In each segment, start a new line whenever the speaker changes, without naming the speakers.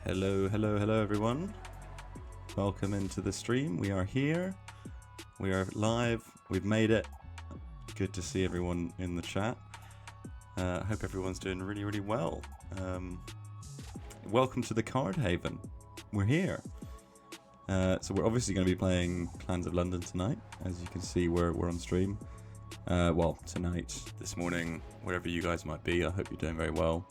Hello everyone. Welcome into the stream. We are here. We are live. We've made it. Good to see everyone in the chat. I hope everyone's doing really well. Welcome to the Card Haven. We're here. So we're obviously going to be playing Clans of London tonight. As you can see, we're on stream. Well, tonight, this morning, wherever you guys might be. I hope you're doing very well.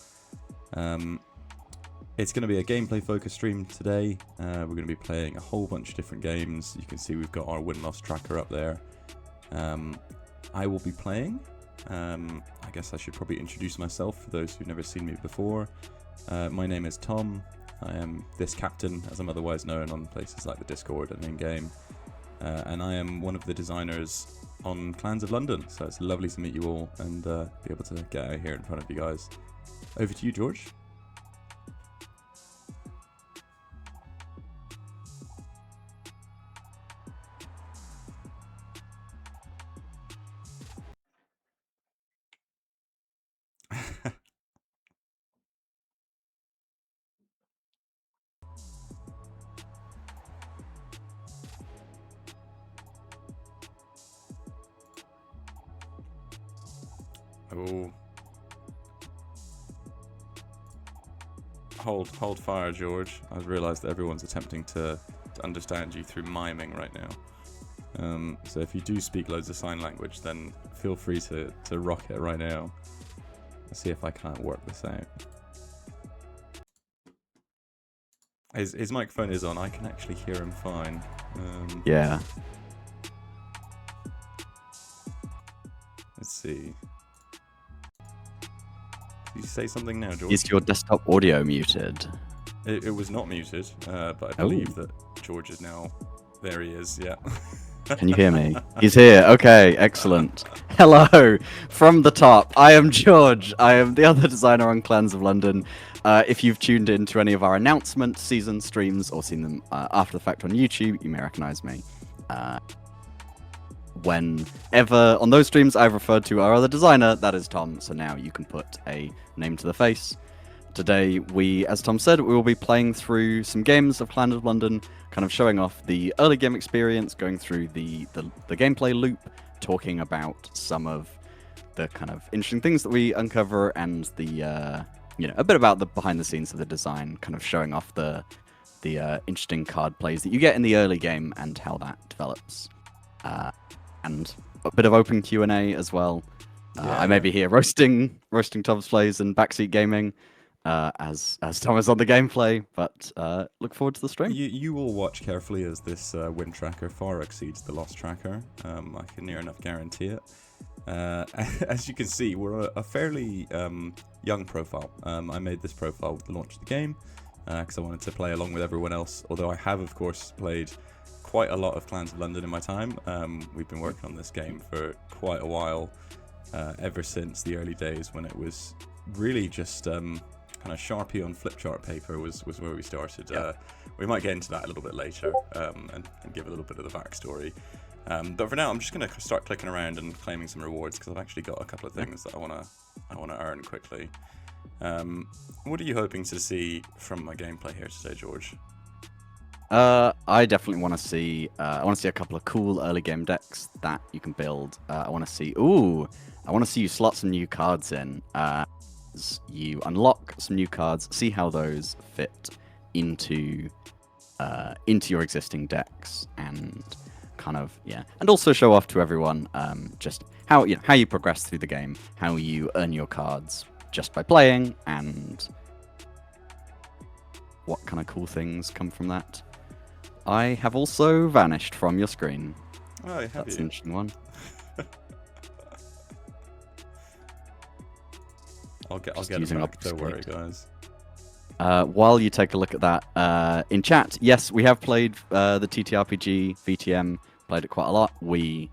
It's going to be a gameplay focused stream today. We're going to be playing a whole bunch of different games. You can see we've got our win-loss tracker up there. I will be playing. I guess I should probably introduce myself for those who've never seen me before. My name is Tom. I am this captain, as I'm otherwise known on places like the Discord and in-game. And I am one of the designers on Clans of London. So it's lovely to meet you all and be able to get out here in front of you guys. Over to you, George. Oh. Hold fire, George. I've realised that everyone's attempting to understand you through miming right now. So if you do speak loads of sign language, then feel free to rock it right now. Let's see if I can't work this out. His microphone is on. I can actually hear him fine.
Yeah.
Let's see. Did you say something now, George?
Is your desktop audio muted?
It was not muted, but I believe that George is now... There he is, yeah.
Can you hear me? He's here. Okay, excellent. Hello from the top. I am George. I am the other designer on Clans of London. If you've tuned in to any of our announcement season streams or seen them after the fact on YouTube, you may recognize me. Whenever on those streams I've referred to our other designer, that is Tom, so now you can put a name to the face. Today we, as Tom said, we will be playing through some games of Clans of London, kind of showing off the early game experience, going through the gameplay loop, talking about some of the kind of interesting things that we uncover and the, a bit about the behind the scenes of the design, kind of showing off the interesting card plays that you get in the early game and how that develops. And a bit of open Q&A as well. I may be here roasting Tom's plays and backseat gaming as Tom is on the gameplay, but look forward to the stream.
You will watch carefully as this win tracker far exceeds the loss tracker. I can near enough guarantee it. As you can see, we're a fairly young profile. I made this profile with the launch of the game because I wanted to play along with everyone else, although I have, of course, played quite a lot of Clans of London in my time. We've been working on this game for quite a while, ever since the early days when it was really just kind of Sharpie on flip chart paper was where we started. Yeah. We might get into that a little bit later and give a little bit of the backstory. But for now, I'm just going to start clicking around and claiming some rewards because I've actually got a couple of things that I want to earn quickly. What are you hoping to see from my gameplay here today, George?
I definitely want to see. I want to see a couple of cool early game decks that you can build. I want to see. I want to see you slot some new cards in. As you unlock some new cards, see how those fit into your existing decks, and kind of and also show off to everyone just how you progress through the game, how you earn your cards just by playing, and what kind of cool things come from that. I have also vanished from your screen.
Oh,
that's an interesting one.
I'll get it back. Don't worry, guys.
While you take a look at that in chat, yes, we have played the TTRPG VTM. Played it quite a lot. I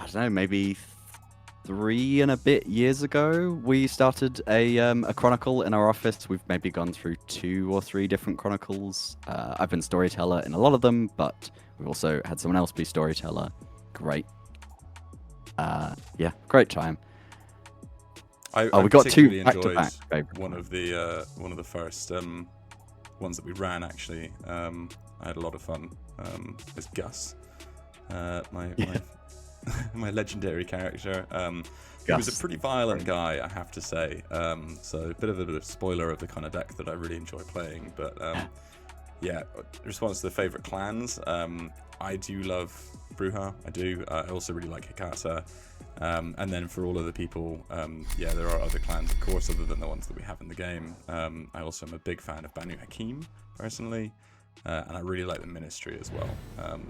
don't know, maybe 3 and a bit years ago, we started a chronicle in our office. We've maybe gone through 2 or 3 different chronicles. I've been storyteller in a lot of them, but we've also had someone else be storyteller. Great. Great time.
I
we got 2 back-to-back.
one of the first ones that we ran actually. I had a lot of fun as Gus, my my legendary character. He was a pretty violent guy, I have to say. So a bit of a spoiler of the kind of deck that I really enjoy playing. But yeah, response to the favorite clans. I do love Bruja. I do. I also really like Hikata. And then for all of the people, yeah, there are other clans, of course, other than the ones that we have in the game. I also am a big fan of Banu Hakim, personally. And I really like the Ministry as well.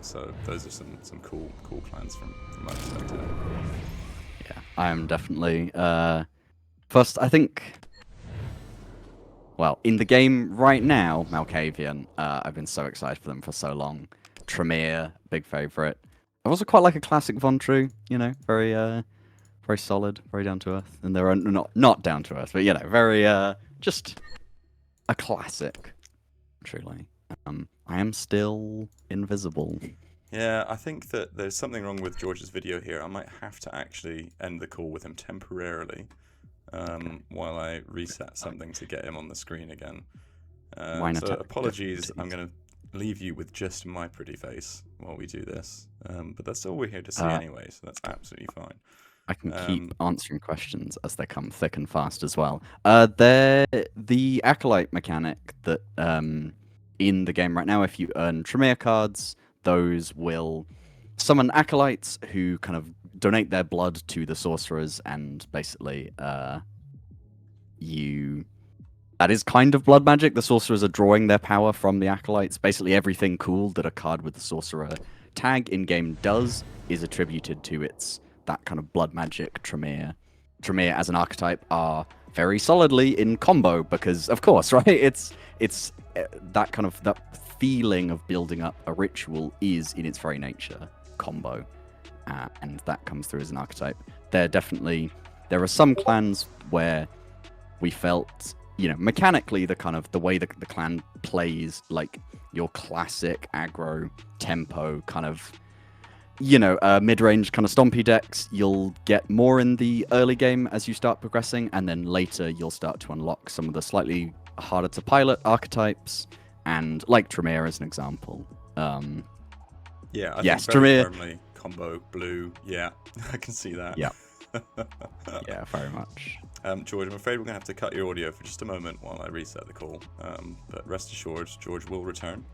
So those are some cool clans from my perspective.
Yeah, I am definitely first. I think, well, in the game right now, Malkavian. I've been so excited for them for so long. Tremere, big favorite. I also quite like a classic Von True. You know, very very solid, very down to earth. And they're not down to earth, but you know, very just a classic. Truly. I am still invisible.
Yeah, I think that there's something wrong with George's video here. I might have to actually end the call with him temporarily while I reset something to get him on the screen again. So apologies, I'm going to leave you with just my pretty face while we do this. But that's all we're here to see anyway, so that's absolutely fine.
I can keep answering questions as they come thick and fast as well. The Acolyte mechanic that in the game right now, if you earn Tremere cards, those will summon acolytes who kind of donate their blood to the sorcerers, and basically that is kind of blood magic. The sorcerers are drawing their power from the acolytes. Basically everything cool that a card with the sorcerer tag in game does is attributed to that kind of blood magic. Tremere as an archetype are very solidly in combo because, of course, right? It's that kind of that feeling of building up a ritual is in its very nature combo, and that comes through as an archetype. There are some clans where we felt, you know, mechanically the way the clan plays, like your classic aggro tempo kind of, you know, mid-range kind of stompy decks. You'll get more in the early game as you start progressing, and then later you'll start to unlock some of the slightly harder to pilot archetypes, and like Tremere as an example.
Yeah, I
yes,
think very
Tremere
firmly combo blue. Yeah, I can see that.
Yeah. Yeah, very much.
George, I'm afraid we're going to have to cut your audio for just a moment while I reset the call. But rest assured, George will return.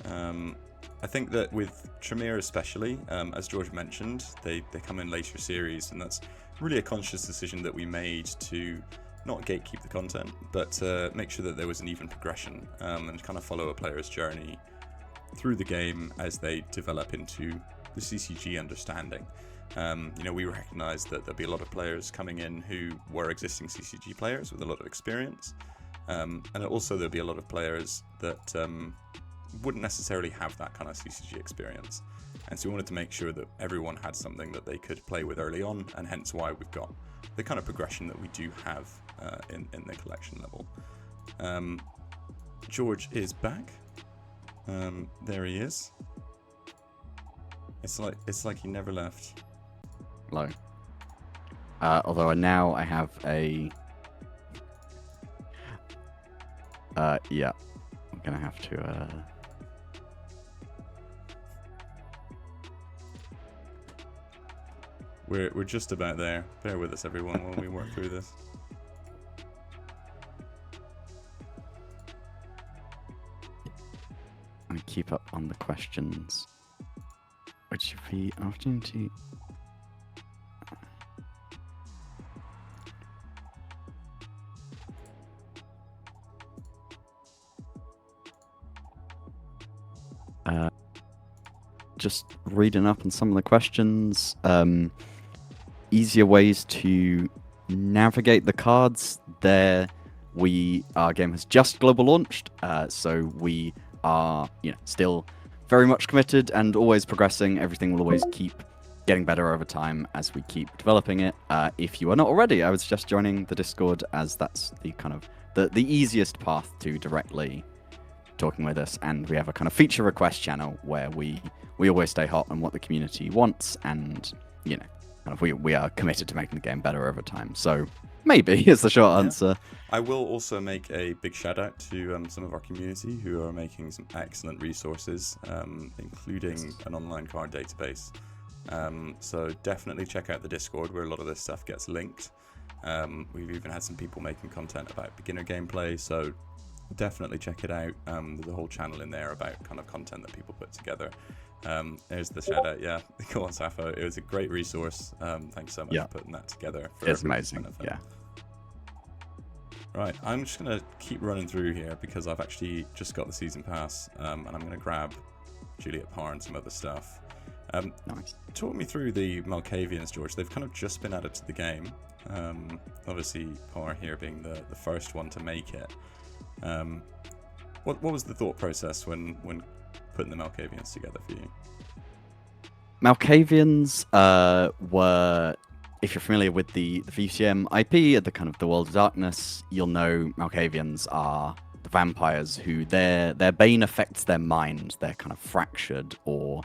I think that with Tremere especially, as George mentioned, they come in later series, and that's really a conscious decision that we made to not gatekeep the content, but make sure that there was an even progression and kind of follow a player's journey through the game as they develop into the CCG understanding. You know, we recognized that there'd be a lot of players coming in who were existing CCG players with a lot of experience, and also there'd be a lot of players that wouldn't necessarily have that kind of CCG experience. And so we wanted to make sure that everyone had something that they could play with early on, and hence why we've got the kind of progression that we do have in the collection level. George is back. There he is. It's like he never left.
Hello. Although now I have a yeah, I'm gonna have to
We're just about there. Bear with us, everyone, while we work through this.
I keep up on the questions, which would be opportunity. Just reading up on some of the questions. Easier ways to navigate the cards. Our game has just global launched, so we are, you know, still very much committed and always progressing. Everything will always keep getting better over time as we keep developing it. If you are not already, I would suggest joining the Discord, as that's the kind of the easiest path to directly talking with us. And we have a kind of feature request channel where we always stay hot on what the community wants, and, you know, kind of we are committed to making the game better over time. So Maybe is the short
Yeah.
answer.
I will also make a big shout out to some of our community who are making some excellent resources, including an online card database. So definitely check out the Discord where a lot of this stuff gets linked. We've even had some people making content about beginner gameplay, so definitely check it out. There's a whole channel in there about kind of content that people put together. There's the shout out, yeah. Go on, Sappho. It was a great resource. Thanks so much for putting that together.
It's amazing. Yeah.
Right, I'm just going to keep running through here because I've actually just got the season pass, and I'm going to grab Juliet Parr and some other stuff.
Nice.
Talk me through the Malkavians, George. They've kind of just been added to the game. Obviously, Parr here being the first one to make it. What was the thought process when putting the Malkavians together for you?
Malkavians were, if you're familiar with the VCM IP, the kind of the World of Darkness, you'll know Malkavians are the vampires who their bane affects their mind. They're kind of fractured or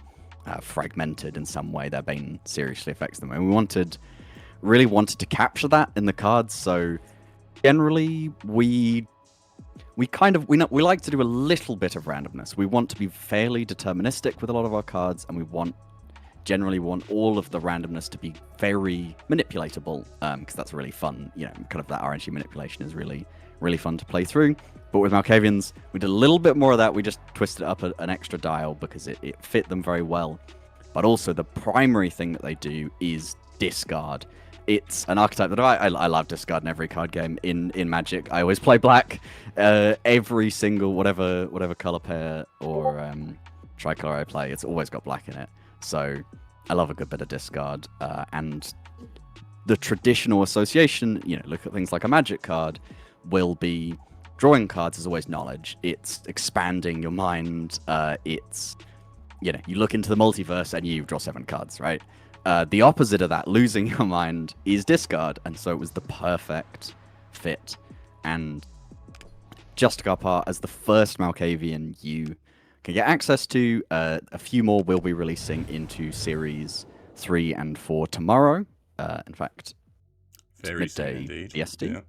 fragmented in some way. Their bane seriously affects them, and we really wanted to capture that in the cards. So generally, we like to do a little bit of randomness. We want to be fairly deterministic with a lot of our cards, and we generally want all of the randomness to be very manipulatable, because that's really fun. You know, kind of that RNG manipulation is really, really fun to play through. But with Malkavians, we did a little bit more of that. We just twisted it up an extra dial because it fit them very well. But also the primary thing that they do is discard. It's an archetype that I love discard in every card game in Magic. I always play black. Every single whatever color pair or tricolor I play, it's always got black in it. So I love a good bit of discard. And the traditional association, you know, look at things like a Magic card, will be drawing cards is always knowledge. It's expanding your mind. It's, you know, you look into the multiverse and you draw 7 cards, right? The opposite of that, losing your mind, is discard, and so it was the perfect fit. And Justicar Parr, as the first Malkavian, you can get access to. A few more will be releasing into Series 3 and 4 tomorrow. In fact,
very midday
BST.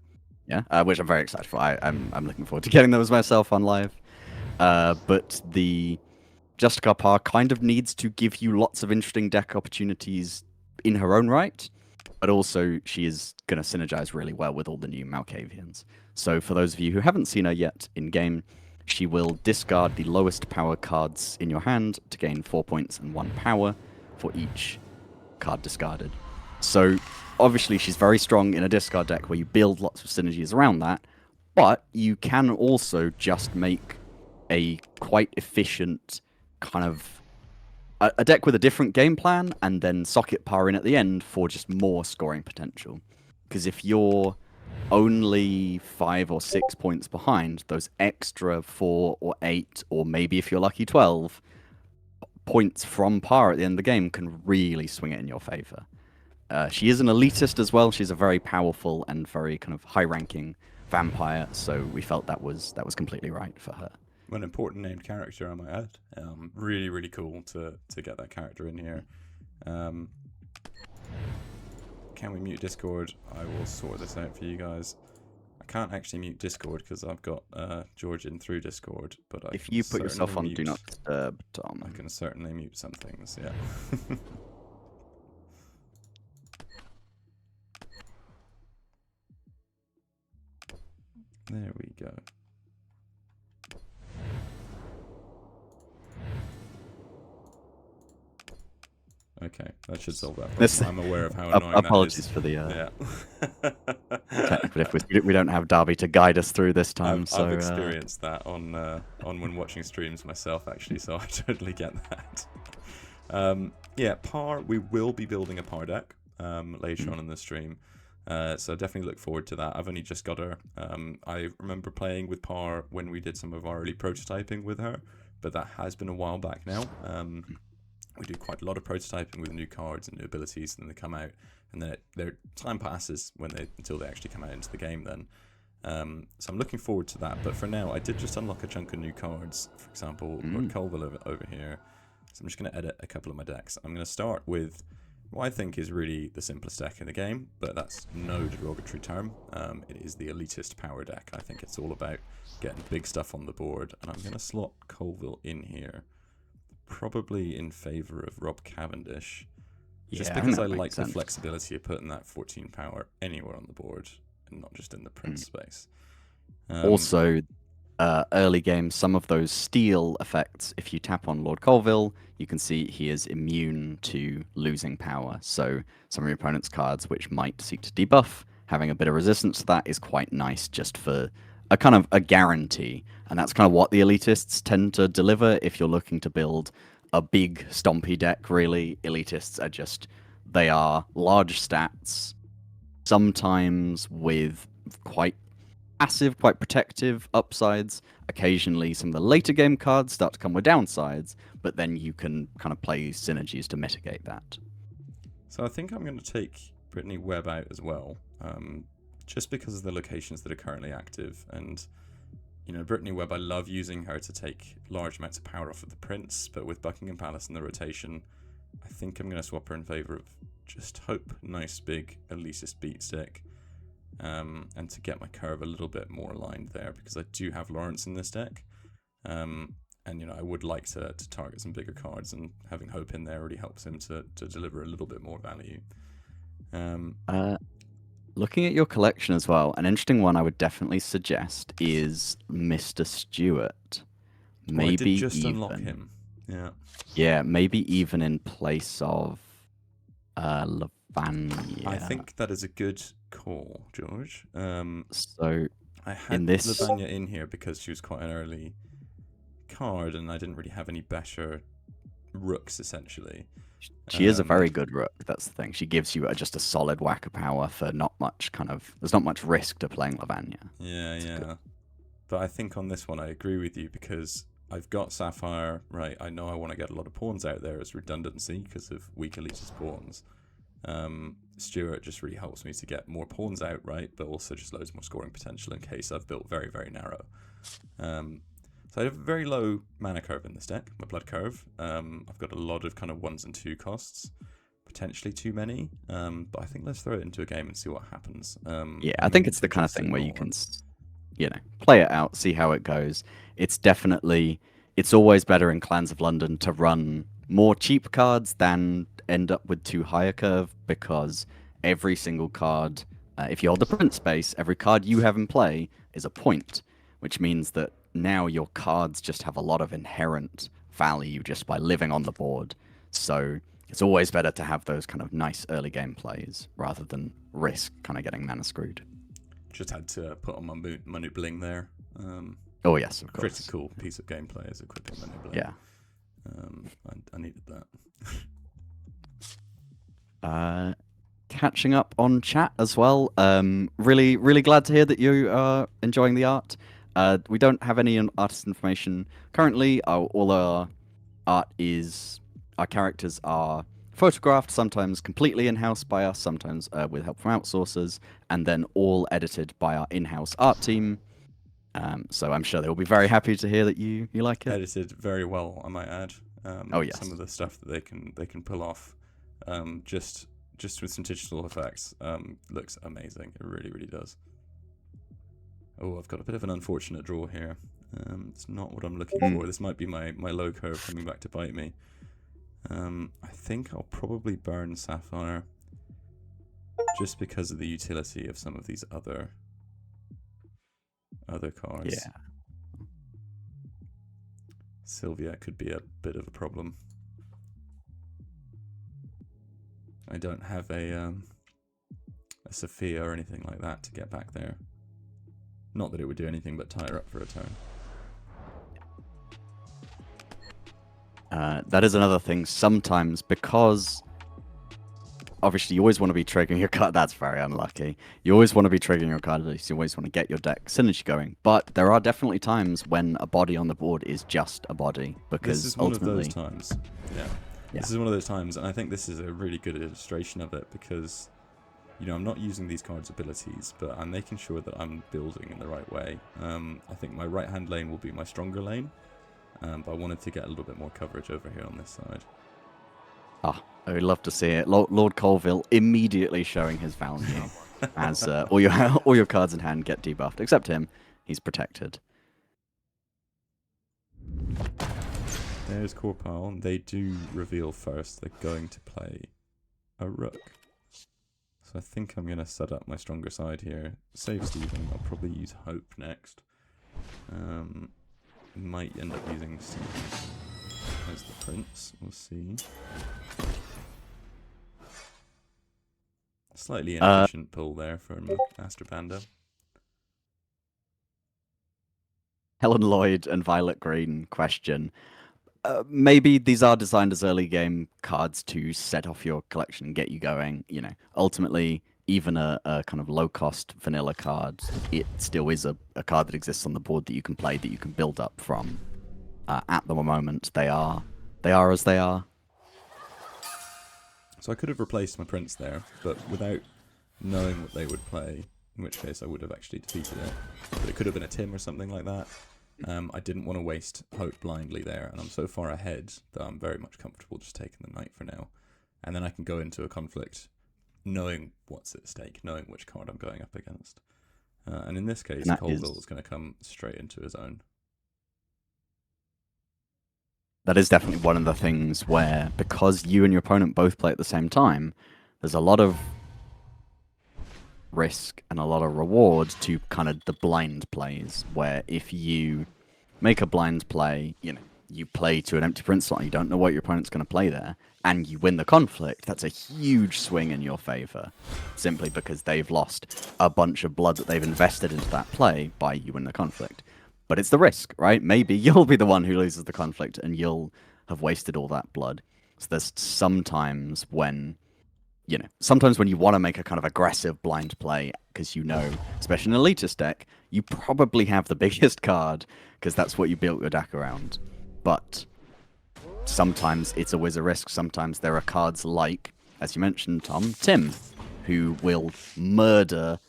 Yeah, which I'm very excited for. I'm looking forward to getting those myself on live. But the Justicar Parr kind of needs to give you lots of interesting deck opportunities in her own right, but also she is going to synergize really well with all the new Malkavians. So for those of you who haven't seen her yet in-game, she will discard the lowest power cards in your hand to gain 4 points and 1 power for each card discarded. So obviously she's very strong in a discard deck where you build lots of synergies around that, but you can also just make a quite efficient kind of a deck with a different game plan and then socket Parr in at the end for just more scoring potential. Because if you're only 5 or 6 points behind, those extra 4 or 8, or maybe if you're lucky 12 points from Parr at the end of the game can really swing it in your favor. She is an elitist as well. She's a very powerful and very kind of high-ranking vampire, so we felt that was completely right for her.
An important named character, I might add. Really, really cool to get that character in here. Can we mute Discord? I will sort this out for you guys. I can't actually mute Discord because I've got George in through Discord. But
if you put yourself on Do Not Disturb, Tom,
I can certainly mute some things. Yeah. There we go. Okay, that should solve that problem. I'm aware of how annoying
apologies
that is.
For the
yeah.
Technically, we don't have Darby to guide us through this time.
I've experienced that on when watching streams myself, actually, so I totally get that. Yeah, Parr, we will be building a Parr deck later on in the stream. So definitely look forward to that. I've only just got her. I remember playing with Parr when we did some of our early prototyping with her, but that has been a while back now. We do quite a lot of prototyping with new cards and new abilities, and then they come out, and then their time passes until they actually come out into the game then. So I'm looking forward to that, but for now I did just unlock a chunk of new cards. For example, Lord Colville over here. So I'm just going to edit a couple of my decks. I'm going to start with what I think is really the simplest deck in the game, but that's no derogatory term. It is the elitist power deck. I think it's all about getting big stuff on the board, and I'm going to slot Colville in here, probably in favour of Rob Cavendish, just because I like the flexibility of putting that 14 power anywhere on the board, and not just in the Prince space.
Also, early game, some of those steal effects, if you tap on Lord Colville, you can see he is immune to losing power. So some of your opponent's cards which might seek to debuff, having a bit of resistance to that is quite nice just for a kind of a guarantee. And that's kind of what the elitists tend to deliver if you're looking to build a big stompy deck, really. Elitists are just, they are large stats, sometimes with quite passive, quite protective upsides. Occasionally, some of the later game cards start to come with downsides, but then you can kind of play synergies to mitigate that.
So I think I'm going to take Brittany Webb out as well, just because of the locations that are currently active. And, you know, Brittany Webb, I love using her to take large amounts of power off of the Prince, but with Buckingham Palace in the rotation, I think I'm going to swap her in favour of just Hope, nice big elitist beat stick. And to get my curve a little bit more aligned there, because I do have Lawrence in this deck, and you know I would like to target some bigger cards, and having Hope in there really helps him to deliver a little bit more value.
Looking at your collection as well, an interesting one I would definitely suggest is Mr. Stewart. Maybe I did just unlock him. Yeah, maybe even in place of Lavanya.
I think that is a good call, George.
So
I had Lavanya in here because she was quite an early card, and I didn't really have any better rooks, essentially.
She is a very good rook, that's the thing. She gives you just a solid whack of power for not much there's not much risk to playing Lavanya.
Yeah. But I think on this one I agree with you, because I've got Sapphire, right? I know I want to get a lot of pawns out there as redundancy because of weak elitist pawns. Stewart just really helps me to get more pawns out, right? But also just loads more scoring potential in case I've built very, very narrow. So I have a very low mana curve in this deck, my blood curve. I've got a lot of kind of 1s and 2 costs, potentially too many. But I think let's throw it into a game and see what happens.
Yeah, I think it's the kind of thing where you can, you know, play it out, see how it goes. It's always better in Clans of London to run more cheap cards than end up with too high a curve, because every single card, if you hold the Prince space, every card you have in play is a point, which means that now your cards just have a lot of inherent value just by living on the board. So it's always better to have those kind of nice early game plays rather than risk kind of getting mana screwed.
Just had to put on my Manu Bling there.
Oh yes, of course.
Critical piece of gameplay is equipping Manu Bling.
Yeah.
I needed
that. Catching up on chat as well. Really, really glad to hear that you are enjoying the art. We don't have any artist information currently. All our characters are photographed, sometimes completely in-house by us, sometimes with help from outsourcers, and then all edited by our in-house art team. So I'm sure they'll be very happy to hear that you like it.
Edited very well, I might add.
Oh yes.
Some of the stuff that they can pull off, just with some digital effects, looks amazing. It really, really does. Oh, I've got a bit of an unfortunate draw here. It's not what I'm looking for. This might be my low curve coming back to bite me. I think I'll probably burn Sapphire just because of the utility of some of these other cards.
Yeah.
Sylvia could be a bit of a problem. I don't have a Sophia or anything like that to get back there. Not that it would do anything but tie her up for a turn.
That is another thing. Sometimes, because obviously you always want to be triggering your card. That's very unlucky. You always want to be triggering your card. You always want to get your deck synergy going. But there are definitely times when a body on the board is just a body. Because
this is one of those times. Yeah. This is one of those times, and I think this is a really good illustration of it, because, you know, I'm not using these cards' abilities, but I'm making sure that I'm building in the right way. I think my right-hand lane will be my stronger lane, but I wanted to get a little bit more coverage over here on this side.
Oh, I would love to see it. Lord Colville immediately showing his value as all your cards in hand get debuffed, except him. He's protected.
There's core pile. They do reveal first they're going to play a rook. So I think I'm going to set up my stronger side here. Save Stephen. I'll probably use Hope next. Might end up using Stephen as the prince. We'll see. Slightly inefficient pull there from Astra Panda.
Helen Lloyd and Violet Green question. Maybe these are designed as early game cards to set off your collection and get you going. You know, ultimately, even a kind of low cost vanilla card, it still is a card that exists on the board that you can play, that you can build up from. At the moment, they are as they are.
So I could have replaced my prince there, but without knowing what they would play, in which case I would have actually defeated it. But it could have been a Tim or something like that. I didn't want to waste hope blindly there, and I'm so far ahead that I'm very much comfortable just taking the knight for now. And then I can go into a conflict knowing what's at stake, knowing which card I'm going up against. And in this case, Colville is going to come straight into his own.
That is definitely one of the things where, because you and your opponent both play at the same time, there's a lot of risk and a lot of reward to kind of the blind plays, where if you make a blind play, you know, you play to an empty prince slot and you don't know what your opponent's going to play there, and you win the conflict, that's a huge swing in your favor, simply because they've lost a bunch of blood that they've invested into that play by you win the conflict. But it's the risk, right? Maybe you'll be the one who loses the conflict and you'll have wasted all that blood. So there's sometimes when, you know, sometimes when you want to make a kind of aggressive blind play, because you know, especially in an elitist deck, you probably have the biggest card, because that's what you built your deck around. But sometimes it's always a risk. Sometimes there are cards like, as you mentioned, Tom, Tim, who will murder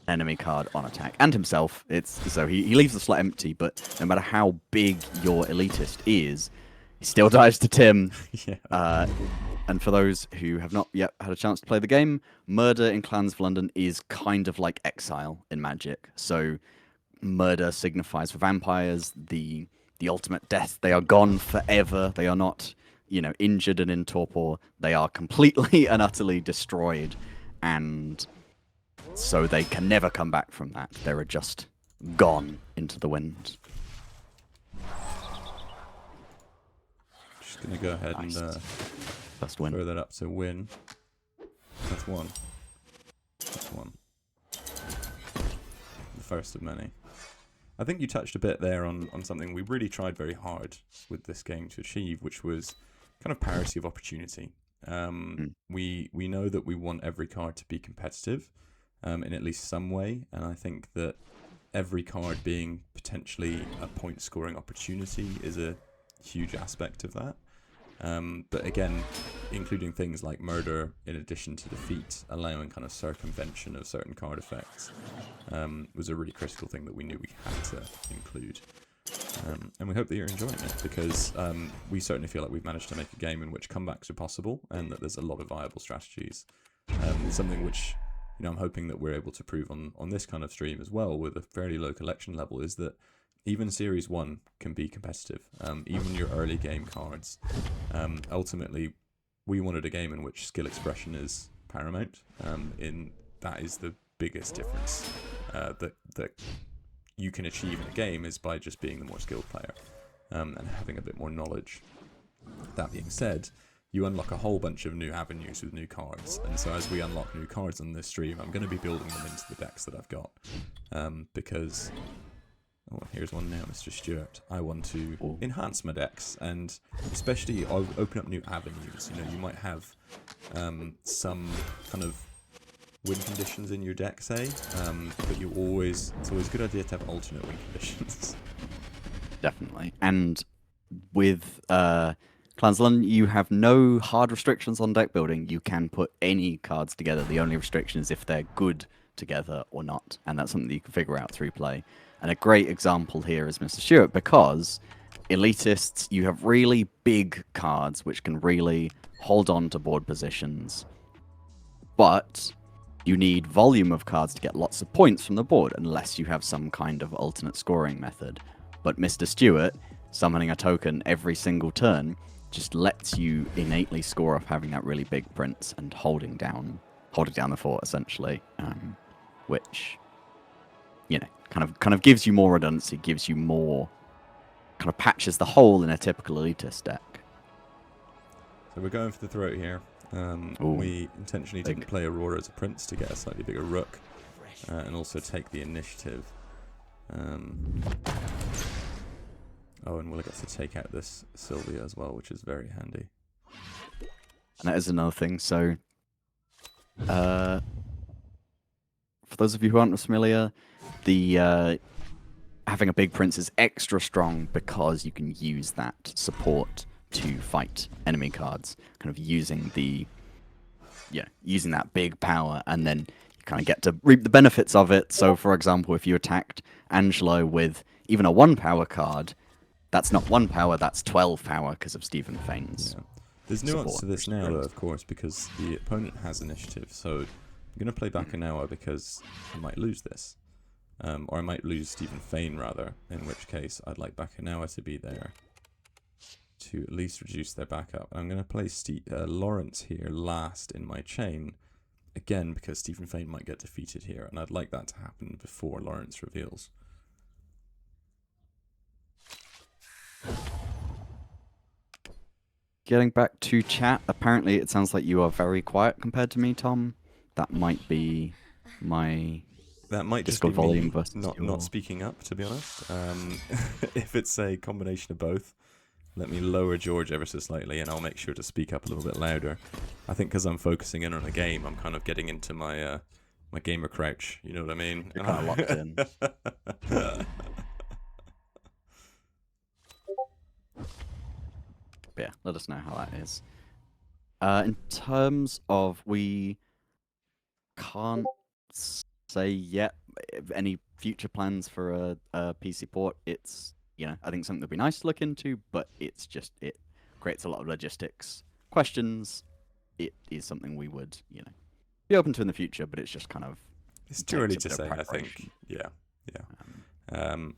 enemy card on attack, and himself. So he leaves the slot empty, but no matter how big your elitist is, he still dies to Tim.
Yeah.
And for those who have not yet had a chance to play the game, murder in Clans of London is kind of like exile in Magic. So murder signifies for vampires the ultimate death. They are gone forever. They are not, you know, injured and in torpor. They are completely and utterly destroyed, and so they can never come back from that. They're just gone into the wind.
Just going to go ahead and
first win.
throw that up to win. That's one. That's one. The first of many. I think you touched a bit there on something we really tried very hard with this game to achieve, which was kind of parity of opportunity. We know that we want every card to be competitive in at least some way, and I think that every card being potentially a point scoring opportunity is a huge aspect of that. But again, including things like murder in addition to defeat, allowing kind of circumvention of certain card effects, was a really critical thing that we knew we had to include. And we hope that you're enjoying it, because we certainly feel like we've managed to make a game in which comebacks are possible and that there's a lot of viable strategies. Something which, you know, I'm hoping that we're able to prove on this kind of stream as well, with a fairly low collection level, is that even Series 1 can be competitive. Even your early game cards. Ultimately, we wanted a game in which skill expression is paramount. That is the biggest difference that you can achieve in a game, is by just being the more skilled player and having a bit more knowledge. That being said, you unlock a whole bunch of new avenues with new cards, and so as we unlock new cards on this stream, I'm going to be building them into the decks that I've got, because, oh, here's one now, Mr. Stewart. I want to enhance my decks, and especially I'll open up new avenues. You know, you might have some kind of win conditions in your deck, say, but it's always a good idea to have alternate win conditions.
Definitely. And with Clans of London, you have no hard restrictions on deck building. You can put any cards together. The only restriction is if they're good together or not, and that's something that you can figure out through play. And a great example here is Mr. Stewart, because elitists, you have really big cards which can really hold on to board positions. But you need volume of cards to get lots of points from the board, unless you have some kind of alternate scoring method. But Mr. Stewart, summoning a token every single turn, just lets you innately score off having that really big prince and holding down the fort, essentially, which, you know, kind of gives you more redundancy, gives you more, kind of patches the hole in a typical elitist deck.
So we're going for the throat here. We intentionally didn't play Aurora as a prince to get a slightly bigger rook, and also take the initiative. Oh, and we'll get to take out this Sylvia as well, which is very handy.
And that is another thing. So, for those of you who aren't familiar, the having a big prince is extra strong because you can use that support to fight enemy cards, kind of using that big power, and then you kind of get to reap the benefits of it. So, for example, if you attacked Angelo with even a 1 power card, that's not 1 power, that's 12 power because of Stephen Fane's.
Yeah. There's nuance to this now, though, of course, because the opponent has initiative. So I'm going to play Bakunawa because I might lose this. Or I might lose Stephen Fane, rather, in which case I'd like Bakunawa to be there to at least reduce their backup. And I'm going to play Lawrence here last in my chain, again, because Stephen Fane might get defeated here, and I'd like that to happen before Lawrence reveals.
Getting back to chat, apparently it sounds like you are very quiet compared to me, Tom. That might be my...
That might just be me not speaking up, to be honest. If it's a combination of both, let me lower George ever so slightly, and I'll make sure to speak up a little bit louder. I think because I'm focusing in on a game, I'm kind of getting into my my gamer crouch. You know what I mean?
You're kind of locked in. But yeah, let us know how that is. In terms of, we can't say yet any future plans for a PC port. It's, you know, I think something that'd be nice to look into, but it's just, it creates a lot of logistics questions. It is something we would, you know, be open to in the future, but it's just kind of...
It's too early to say, I think. Yeah.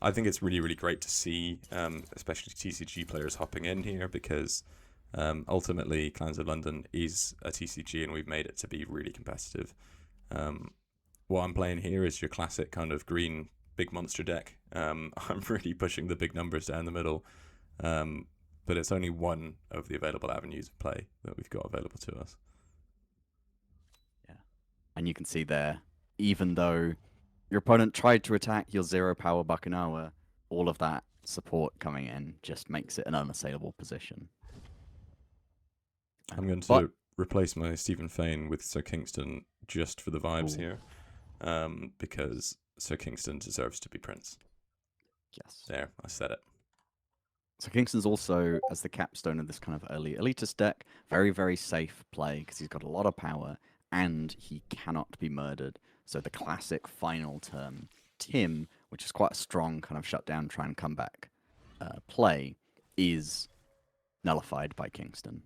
I think it's really, really great to see, especially TCG players hopping in here, because ultimately Clans of London is a TCG, and we've made it to be really competitive. What I'm playing here is your classic kind of green big monster deck. I'm really pushing the big numbers down the middle, but it's only one of the available avenues of play that we've got available to us.
Yeah, and you can see there, even though your opponent tried to attack your 0 power Bakunawa, all of that support coming in just makes it an unassailable position.
I'm going to replace my Stephen Fane with Sir Kingston just for the vibes here, because Sir Kingston deserves to be Prince.
Yes.
There, I said it.
So Kingston's also, as the capstone of this kind of early elitist deck, very, very safe play because he's got a lot of power and he cannot be murdered. So the classic final turn Tim, which is quite a strong kind of shutdown, try and come back play, is nullified by Kingston.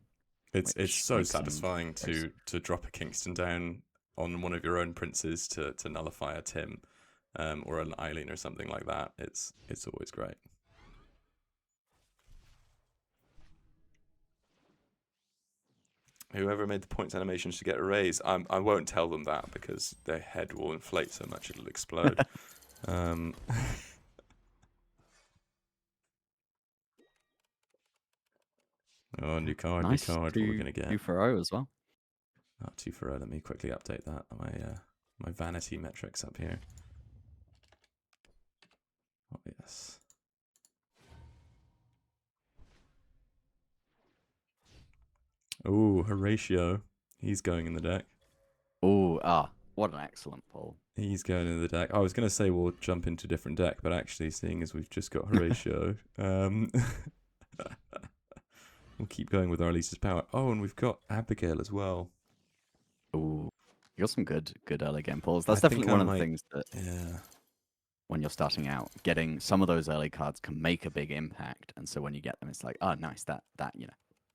It's so satisfying to drop a Kingston down on one of your own princes to nullify a Tim, or an Eileen or something like that. It's always great. Whoever made the points animations should get a raise. I won't tell them that because their head will inflate so much it'll explode. Oh, new card,
nice.
New card. What we're gonna get?
2 for O as well.
Oh, 2 for O. Let me quickly update that. My vanity metrics up here. Oh yes. Oh, Horatio. He's going in the deck.
Oh, what an excellent pull.
He's going in the deck. I was going to say we'll jump into a different deck, but actually, seeing as we've just got Horatio, we'll keep going with our Lisa's power. Oh, and we've got Abigail as well.
Oh, you got some good early game pulls. That's definitely one of the things that...
Yeah.
when you're starting out. Getting some of those early cards can make a big impact, and so when you get them, it's like, oh, nice. That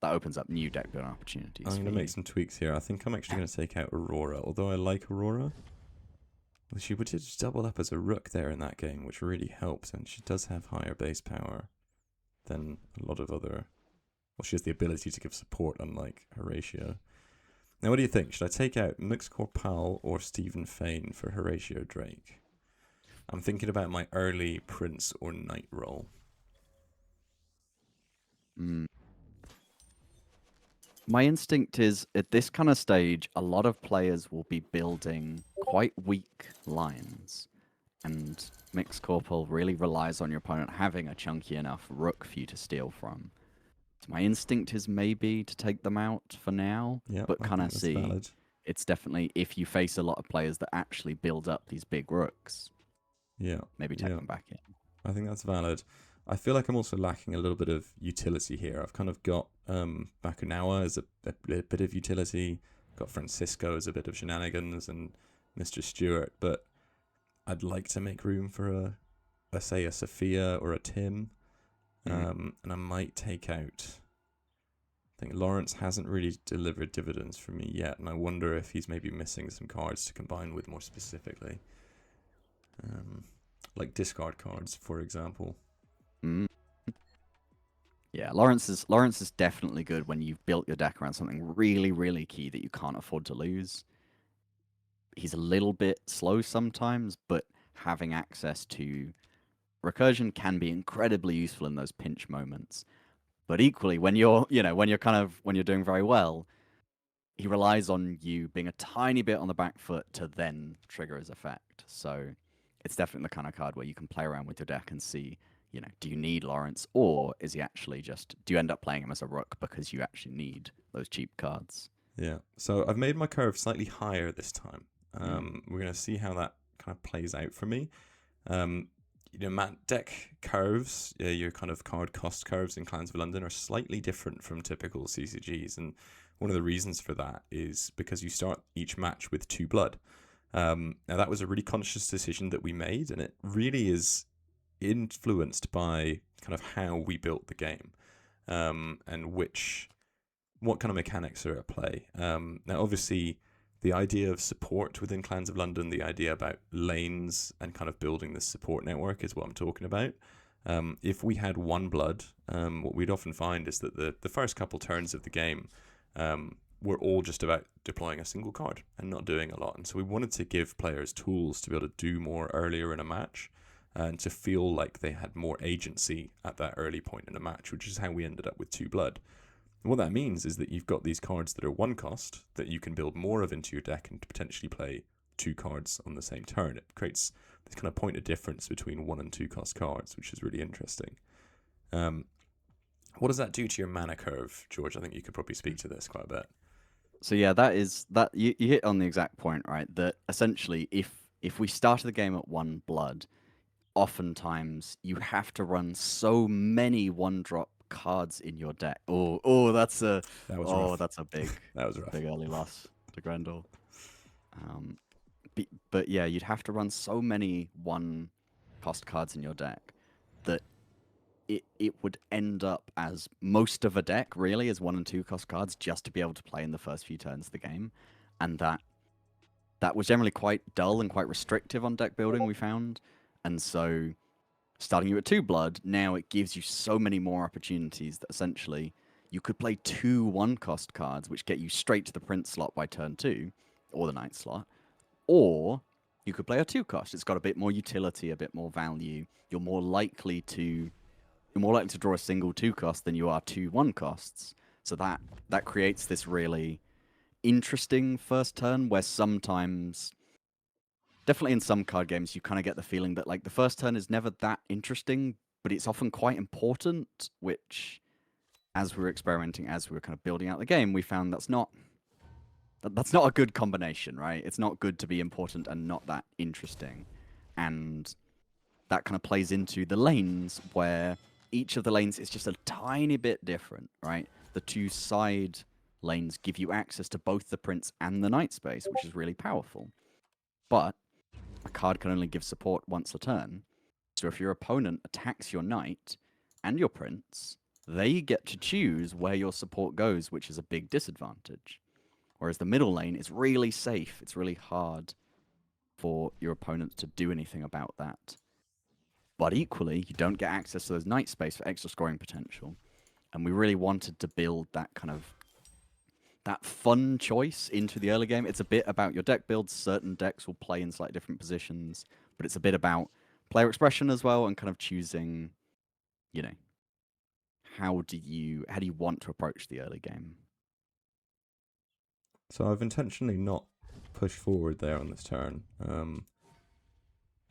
opens up new deck building opportunities.
I'm going to make some tweaks here. I think I'm actually going to take out Aurora, although I like Aurora. Well, she would just double up as a rook there in that game, which really helps, and she does have higher base power than a lot of other... Well, she has the ability to give support, unlike Horatio. Now, what do you think? Should I take out Mixcore Pal or Stephen Fane for Horatio Drake? I'm thinking about my early Prince or Knight role.
My instinct is, at this kind of stage, a lot of players will be building quite weak lines. And Mixed Corporal really relies on your opponent having a chunky enough rook for you to steal from. So my instinct is maybe to take them out for now, but kind of see. Valid. It's definitely, if you face a lot of players that actually build up these big rooks, maybe take them back in.
I think that's valid. I feel like I'm also lacking a little bit of utility here. I've kind of got Bakunawa as a bit of utility, got Francisco as a bit of shenanigans, and Mr. Stewart, but I'd like to make room for a Sophia or a Tim, and I might take out... I think Lawrence hasn't really delivered dividends for me yet, and I wonder if he's maybe missing some cards to combine with more specifically. Like discard cards, for example.
Yeah, Lawrence is definitely good when you've built your deck around something really, really key that you can't afford to lose. He's a little bit slow sometimes, but having access to recursion can be incredibly useful in those pinch moments. But equally, when you're doing very well, he relies on you being a tiny bit on the back foot to then trigger his effect. So it's definitely the kind of card where you can play around with your deck and see, do you need Lawrence, or is he actually do you end up playing him as a rook because you actually need those cheap cards?
Yeah. So I've made my curve slightly higher this time. We're going to see how that kind of plays out for me. Deck curves, your kind of card cost curves in Clans of London are slightly different from typical CCGs, and one of the reasons for that is because you start each match with 2 blood. Now that was a really conscious decision that we made, and it really is influenced by kind of how we built the game, and what kind of mechanics are at play. Now obviously the idea of support within Clans of London, the idea about lanes and kind of building this support network is what I'm talking about. If we had 1 blood, what we'd often find is that the first couple turns of the game were all just about deploying a single card and not doing a lot. And so we wanted to give players tools to be able to do more earlier in a match and to feel like they had more agency at that early point in a match, which is how we ended up with 2 blood. And what that means is that you've got these cards that are 1 cost that you can build more of into your deck and potentially play 2 cards on the same turn. It creates this kind of point of difference between 1 and 2 cost cards, which is really interesting. What does that do to your mana curve, George? I think you could probably speak to this quite a bit.
So yeah, you hit on the exact point, right? That essentially, if we started the game at 1 blood, oftentimes you have to run so many 1-drop cards in your deck. That's a big
that was rough.
Big early loss to Grendel. But yeah, you'd have to run so many 1-cost cards in your deck that it would end up as most of a deck really as 1 and 2-cost cards just to be able to play in the first few turns of the game, and that was generally quite dull and quite restrictive on deck building, we found. And so starting you at 2 blood, now it gives you so many more opportunities that essentially you could play 2 1-cost cards, which get you straight to the Prince slot by turn 2, or the Knight slot, or you could play a 2-cost. It's got a bit more utility, a bit more value. You're more likely to draw a single 2-cost than you are 2 1-costs. So that creates this really interesting first turn where sometimes, definitely in some card games, you kind of get the feeling that like the first turn is never that interesting, but it's often quite important, which as we were experimenting, as we were kind of building out the game, we found that's not a good combination, right? It's not good to be important and not that interesting. And that kind of plays into the lanes where each of the lanes is just a tiny bit different, right? The 2 side lanes give you access to both the Prince and the Knight space, which is really powerful. But a card can only give support once a turn. So if your opponent attacks your knight and your prince, they get to choose where your support goes, which is a big disadvantage. Whereas the middle lane is really safe. It's really hard for your opponents to do anything about that. But equally, you don't get access to those knight space for extra scoring potential. And we really wanted to build that kind of that fun choice into the early game. It's a bit about your deck builds. Certain decks will play in slightly different positions, but it's a bit about player expression as well and kind of choosing, you know, how do you want to approach the early game?
So I've intentionally not pushed forward there on this turn, and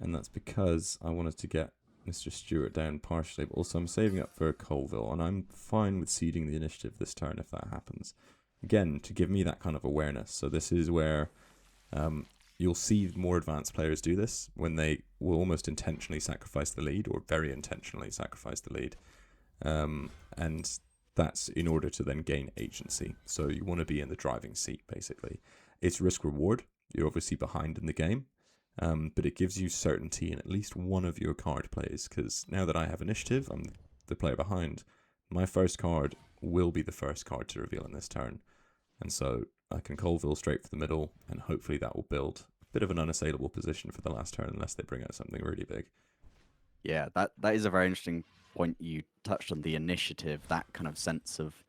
that's because I wanted to get Mr. Stewart down partially, but also I'm saving up for Colville, and I'm fine with ceding the initiative this turn if that happens. Again, to give me that kind of awareness. So this is where you'll see more advanced players do this, when they will almost intentionally sacrifice the lead, or very intentionally sacrifice the lead. And that's in order to then gain agency. So you want to be in the driving seat, basically. It's risk reward. You're obviously behind in the game, but it gives you certainty in at least one of your card plays, because now that I have initiative, I'm the player behind. My first card will be the first card to reveal in this turn. And so I can Colville straight for the middle, and hopefully that will build a bit of an unassailable position for the last turn, unless they bring out something really big.
Yeah, that is a very interesting point you touched on, the initiative, that kind of sense of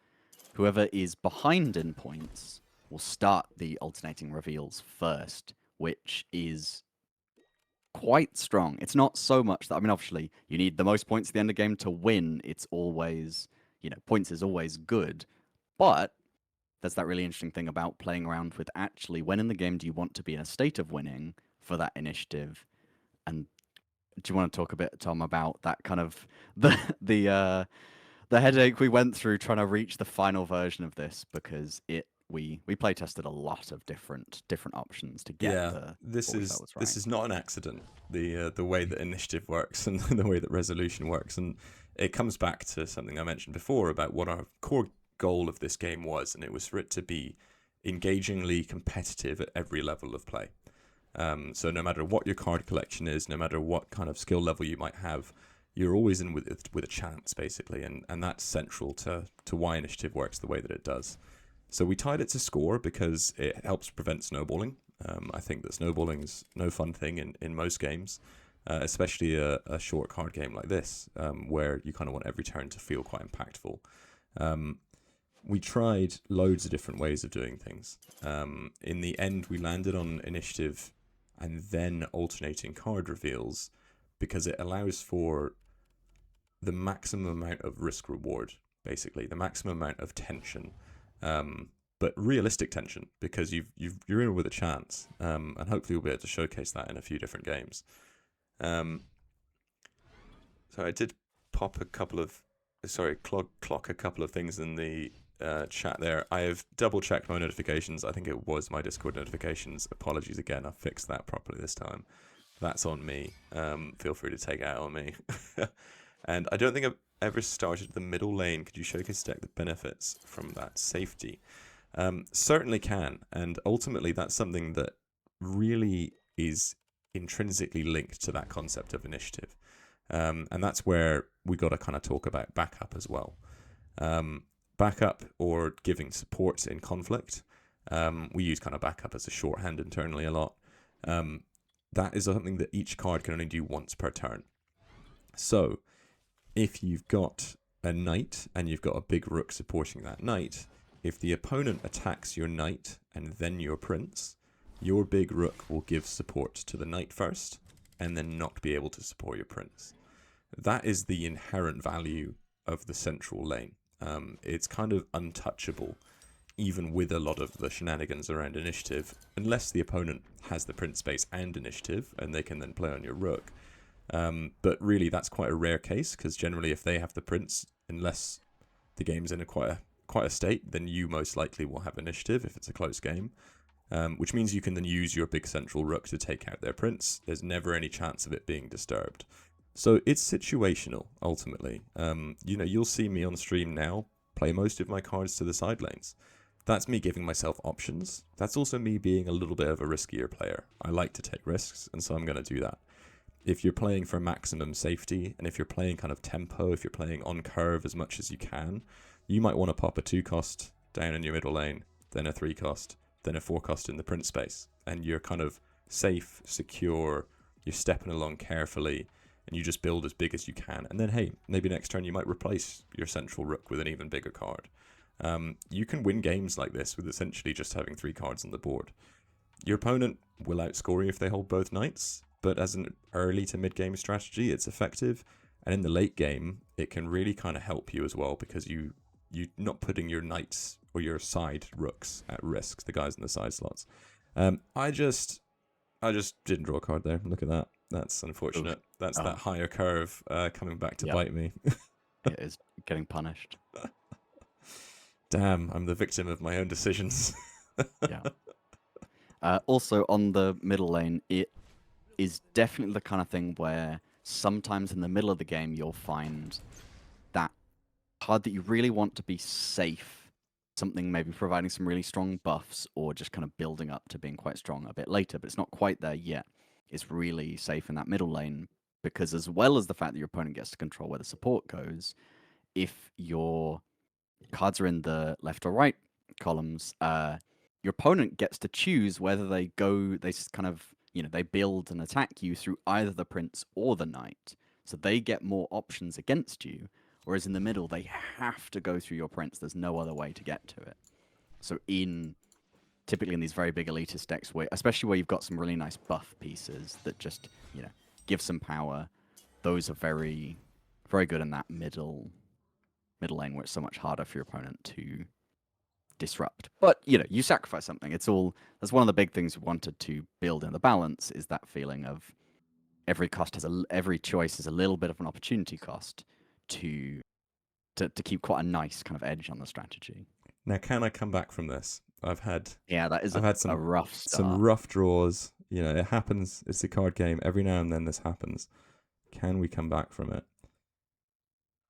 whoever is behind in points will start the alternating reveals first, which is quite strong. It's not so much that, I mean, obviously, you need the most points at the end of the game to win. It's always, points is always good. But there's that really interesting thing about playing around with actually when in the game do you want to be in a state of winning for that initiative. And do you want to talk a bit, Tom, about that kind of the headache we went through trying to reach the final version of this, because we play tested a lot of different options to get
this is not an accident, the way that initiative works and the way that resolution works, and it comes back to something I mentioned before about what our core goal of this game was, and it was for it to be engagingly competitive at every level of play. So no matter what your card collection is, no matter what kind of skill level you might have, you're always in with a chance, basically, and that's central to why initiative works the way that it does. So we tied it to score because it helps prevent snowballing. I think that snowballing's no fun thing in most games, especially a short card game like this, where you kind of want every turn to feel quite impactful. We tried loads of different ways of doing things. In the end, we landed on initiative and then alternating card reveals, because it allows for the maximum amount of risk reward, basically the maximum amount of tension, but realistic tension, because you're in with a chance, and hopefully we'll be able to showcase that in a few different games. So I did pop clock a couple of things in the chat there. I have double checked my notifications. I think it was my Discord notifications. Apologies again. I've fixed that properly this time. That's on me. Feel free to take it out on me. And I don't think I've ever started the middle lane. Could you showcase a deck that benefits from that safety? Certainly can. And ultimately, that's something that really is intrinsically linked to that concept of initiative. And that's where we got to kind of talk about backup as well. Backup, or giving support in conflict. We use kind of backup as a shorthand internally a lot. That is something that each card can only do once per turn. So if you've got a knight and you've got a big rook supporting that knight, if the opponent attacks your knight and then your prince, your big rook will give support to the knight first and then not be able to support your prince. That is the inherent value of the central lane. It's kind of untouchable, even with a lot of the shenanigans around initiative, unless the opponent has the prince space and initiative, and they can then play on your rook. But really, that's quite a rare case, because generally, if they have the prince, unless the game's in quite a state, then you most likely will have initiative if it's a close game. Which means you can then use your big central rook to take out their prince. There's never any chance of it being disturbed. So it's situational, ultimately. You'll see me on stream now play most of my cards to the side lanes. That's me giving myself options. That's also me being a little bit of a riskier player. I like to take risks, and so I'm going to do that. If you're playing for maximum safety, and if you're playing kind of tempo, if you're playing on curve as much as you can, you might want to pop a 2-cost down in your middle lane, then a 3-cost, then a 4-cost in the print space. And you're kind of safe, secure, you're stepping along carefully, and you just build as big as you can. And then, hey, maybe next turn you might replace your central rook with an even bigger card. You can win games like this with essentially just having 3 cards on the board. Your opponent will outscore you if they hold both knights, but as an early to mid-game strategy, it's effective. And in the late game, it can really kind of help you as well, because you're not putting your knights or your side rooks at risk, the guys in the side slots. I just didn't draw a card there. Look at that. That's unfortunate.
Oof.
That's that higher curve coming back to bite me.
It is getting punished.
Damn, I'm the victim of my own decisions.
Yeah. Also, on the middle lane, it is definitely the kind of thing where sometimes in the middle of the game, you'll find that card that you really want to be safe, something maybe providing some really strong buffs or just kind of building up to being quite strong a bit later, but it's not quite there yet. It's really safe in that middle lane, because as well as the fact that your opponent gets to control where the support goes, if your cards are in the left or right columns, your opponent gets to choose whether they kind of, they build and attack you through either the prince or the knight. So they get more options against you, whereas in the middle, they have to go through your prince. There's no other way to get to it. So typically in these very big elitist decks, especially where you've got some really nice buff pieces that just, give some power, those are very, very good in that middle lane, where it's so much harder for your opponent to disrupt. But you sacrifice something. That's one of the big things we wanted to build in the balance, is that feeling of every choice is a little bit of an opportunity cost to keep quite a nice kind of edge on the strategy.
Now, can I come back from this? I've had
a rough start.
Some rough draws. It happens. It's a card game. Every now and then this happens. Can we come back from it?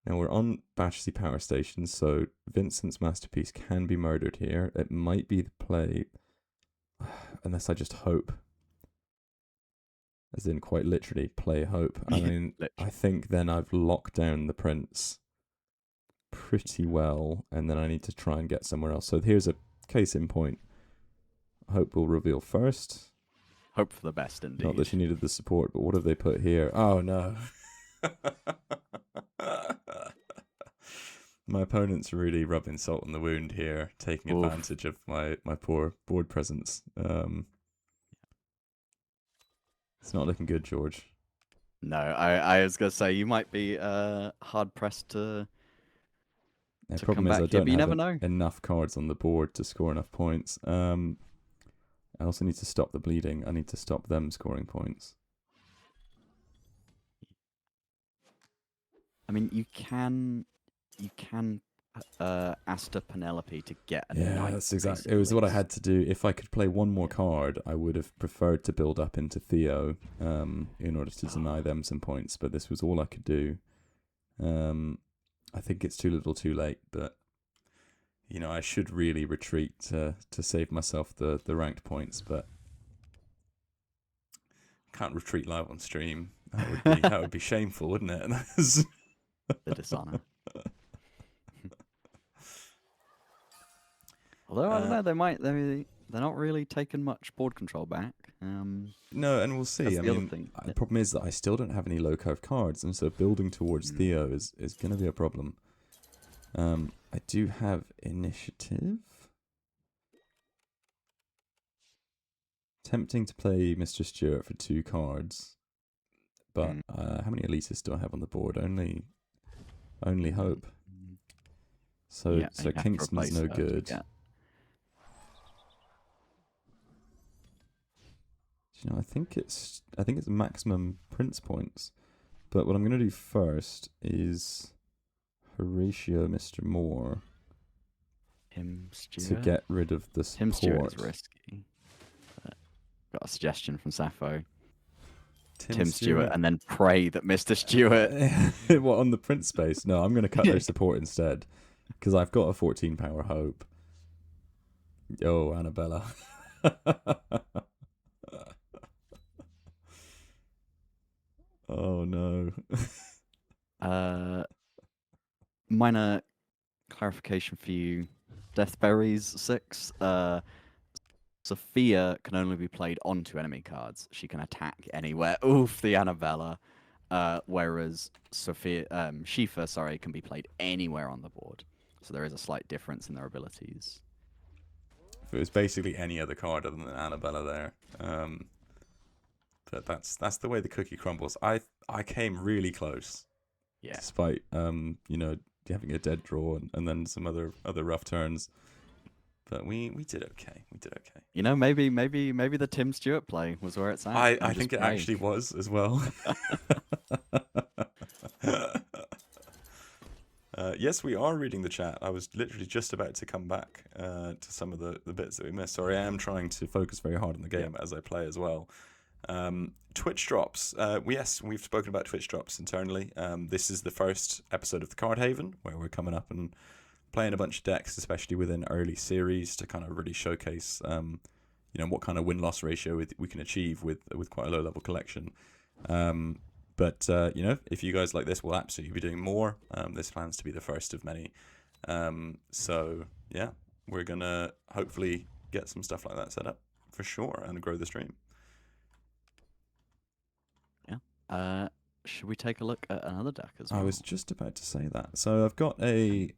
Now we're on Battersea Power Station, so Vincent's masterpiece can be murdered here. It might be the play, unless I just hope. As in quite literally play hope. I mean, I think then I've locked down the prince pretty well, and then I need to try and get somewhere else. So here's a case in point. Hope will reveal first.
Hope for the best, indeed.
Not that she needed the support, but what have they put here? Oh no. My opponent's really rubbing salt in the wound here, taking advantage of my poor board presence. It's not looking good, George.
No, I was going to say, you might be hard-pressed to
problem
come
is
back
I don't
but you
have
never know.
enough cards on the board to score enough points. I also need to stop the bleeding. I need to stop them scoring points.
I mean, you can Asta Penelope to get a knight,
that's exactly. It was what I had to do. If I could play one more card, I would have preferred to build up into Theo in order to deny them some points. But this was all I could do. I think it's too little, too late. But I should really retreat to save myself the ranked points. But can't retreat live on stream. That would be shameful, wouldn't it?
The dishonor. Although I don't know, they're not really taking much board control back.
No, and we'll see. I mean, the problem is that I still don't have any low curve cards, and so building towards Theo is going to be a problem. I do have initiative. Tempting to play Mr. Stewart for 2 cards, but how many elitists do I have on the board? Only Hope. So Kingston's no good.
Yeah.
I think it's maximum Prince points. But what I'm going to do first is Horatio Mr. Moore to get rid of the support.
Stewart is risky. Got a suggestion from Sappho. Tim Stewart, and then pray that Mr. Stewart...
What, on the Prince space? No, I'm going to cut their support instead, because I've got a 14 power Hope. Oh, Annabella. Oh no.
Uh, minor clarification for you. Deathberries 6. Sophia can only be played onto enemy cards. She can attack anywhere. Oof, the Annabella. Whereas Shifa, sorry, can be played anywhere on the board. So there is a slight difference in their abilities.
If it was basically any other card other than Annabella there. But that's the way the cookie crumbles. I came really close,
Yeah.
despite having a dead draw and then some other rough turns. But we did okay. We did okay.
Maybe the Tim Stewart play was where it's at.
I think it actually was as well. Yes, we are reading the chat. I was literally just about to come back to some of the bits that we missed. Sorry, I am trying to focus very hard on the game as I play as well. Twitch drops. Yes, we've spoken about Twitch drops internally. This is the first episode of the Card Haven, where we're coming up and playing a bunch of decks, especially within early series, to kind of really showcase what kind of win-loss ratio we can achieve with quite a low-level collection. But if you guys like this, we'll absolutely be doing more. This plans to be the first of many. So yeah, we're gonna hopefully get some stuff like that set up for sure and grow the stream.
Yeah. Should we take a look at another deck as well?
I was just about to say that. So I've got a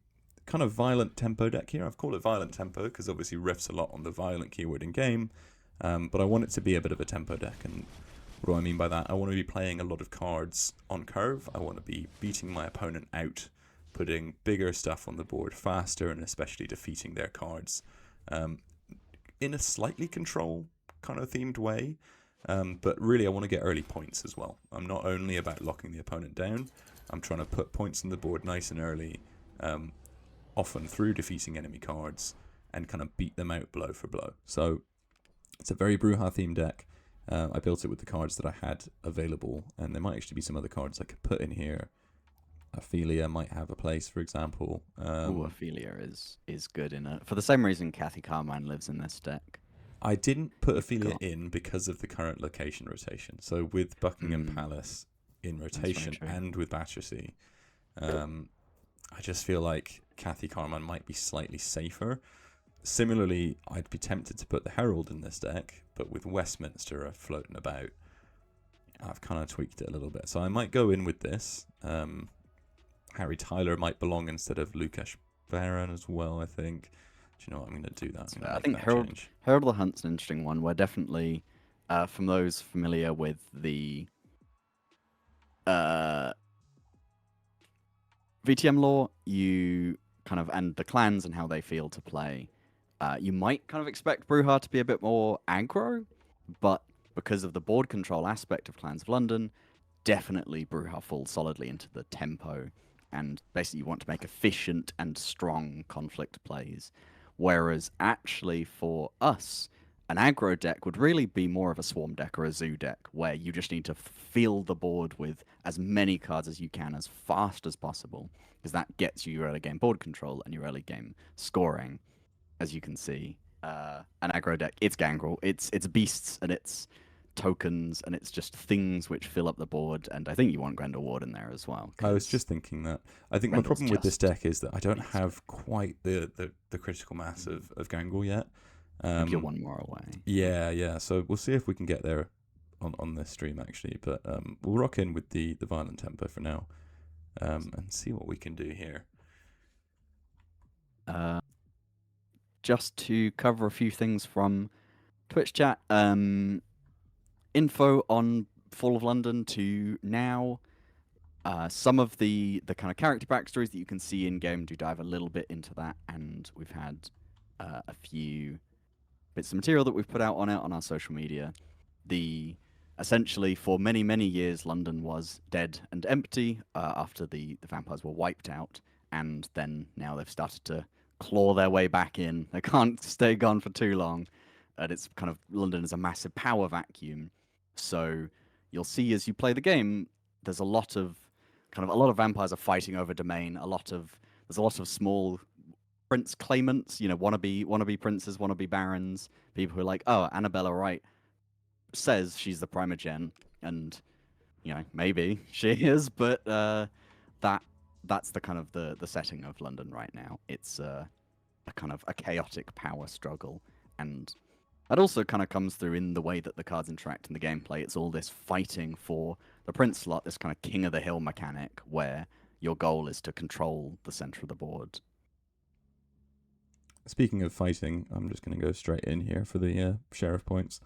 kind of violent tempo deck here. I've called it violent tempo because obviously riffs a lot on the violent keyword in game. But I want it to be a bit of a tempo deck, and what do I mean by that? I want to be playing a lot of cards on curve. I want to be beating my opponent out, putting bigger stuff on the board faster, and especially defeating their cards in a slightly control kind of themed way. But really, I want to get early points as well. I'm not only about locking the opponent down. I'm trying to put points on the board nice and early, often through defeating enemy cards, and kind of beat them out blow for blow. So it's a very Brujah themed deck. I built it with the cards that I had available, and there might actually be some other cards I could put in here. Ophelia might have a place, for example.
Ophelia is good in it. For the same reason Kathy Carmine lives in this deck.
I didn't put Ophelia in because of the current location rotation. So with Buckingham Palace in rotation and with Battersea, I just feel like Kathy Carmine might be slightly safer. Similarly, I'd be tempted to put the Herald in this deck, but with Westminster floating about, I've kind of tweaked it a little bit. So I might go in with this. Harry Tyler might belong instead of Lukasz Baron as well, I think. Do you know what? I'm going to do that.
I think Herald of the Hunt's an interesting one. We're definitely, from those familiar with the VTM lore, you kind of, and the clans and how they feel to play, you might kind of expect Brujah to be a bit more aggro, but because of the board control aspect of Clans of London, definitely Brujah falls solidly into the tempo, and basically you want to make efficient and strong conflict plays. Whereas actually for us, an aggro deck would really be more of a swarm deck or a zoo deck, where you just need to fill the board with as many cards as you can as fast as possible, because that gets you your early game board control and your early game scoring. As you can see, an aggro deck, it's Gangrel, it's beasts and it's tokens and it's just things which fill up the board, and I think you want Grendel Ward in there as well.
I was just thinking that. I think my problem with this deck is that I don't have quite the critical mass of Gangrel yet.
You're one more away.
Yeah. So we'll see if we can get there on this stream actually, but we'll rock in with the violent tempo for now, and see what we can do here.
Just to cover a few things from Twitch chat, info on Fall of London to now. Some of the kind of character backstories that you can see in game do dive a little bit into that, and we've had a few bits of material that we've put out on it on our social media. Essentially, for many years, London was dead and empty after the vampires were wiped out, and then now they've started to claw their way back in. They can't stay gone for too long, and it's kind of London is a massive power vacuum. So you'll see as you play the game, there's a lot of vampires are fighting over domain. There's a lot of small prince claimants, wannabe princes, wannabe barons, people who are like, oh, Annabella Wright says she's the primogen, and maybe she is, but that's the kind of the setting of London right now. It's a kind of a chaotic power struggle, and that also kind of comes through in the way that the cards interact in the gameplay. It's all this fighting for the prince slot, this kind of king of the hill mechanic, where your goal is to control the center of the board.
Speaking of fighting, I'm just going to go straight in here for the sheriff points.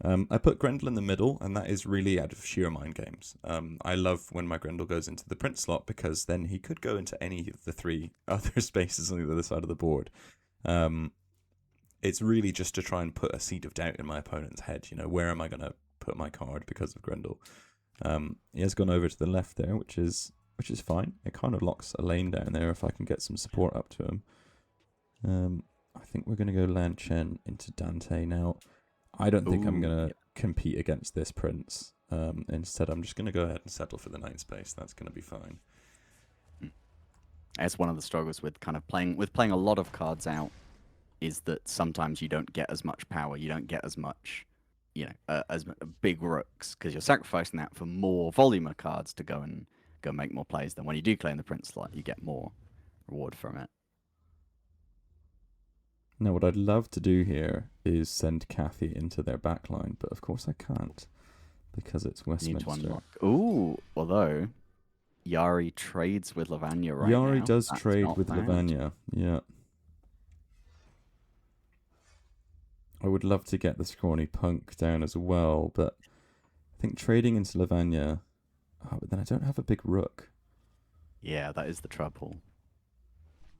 I put Grendel in the middle, and that is really out of sheer mind games. I love when my Grendel goes into the prince slot, because then he could go into any of the 3 other spaces on the other side of the board. It's really just to try and put a seed of doubt in my opponent's head. Where am I going to put my card because of Grendel? He has gone over to the left there, which is fine. It kind of locks a lane down there if I can get some support up to him. I think we're going to go Lan Chen into Dante now. I don't think I'm going to compete against this prince. Instead, I'm just going to go ahead and settle for the 9 space. That's going to be fine.
It's one of the struggles with kind of playing a lot of cards out, is that sometimes you don't get as much power, you don't get as much, as big rooks, because you're sacrificing that for more volume of cards to go make more plays. Then when you do claim the prince slot, you get more reward from it.
Now, what I'd love to do here is send Kathy into their backline, but of course I can't, because it's Westminster.
Ooh, although Yari trades with Lavanya right now.
Yari does trade with Lavanya, yeah. I would love to get the scrawny punk down as well, but I think trading into Lavanya... Oh, but then I don't have a big rook.
Yeah, that is the trouble.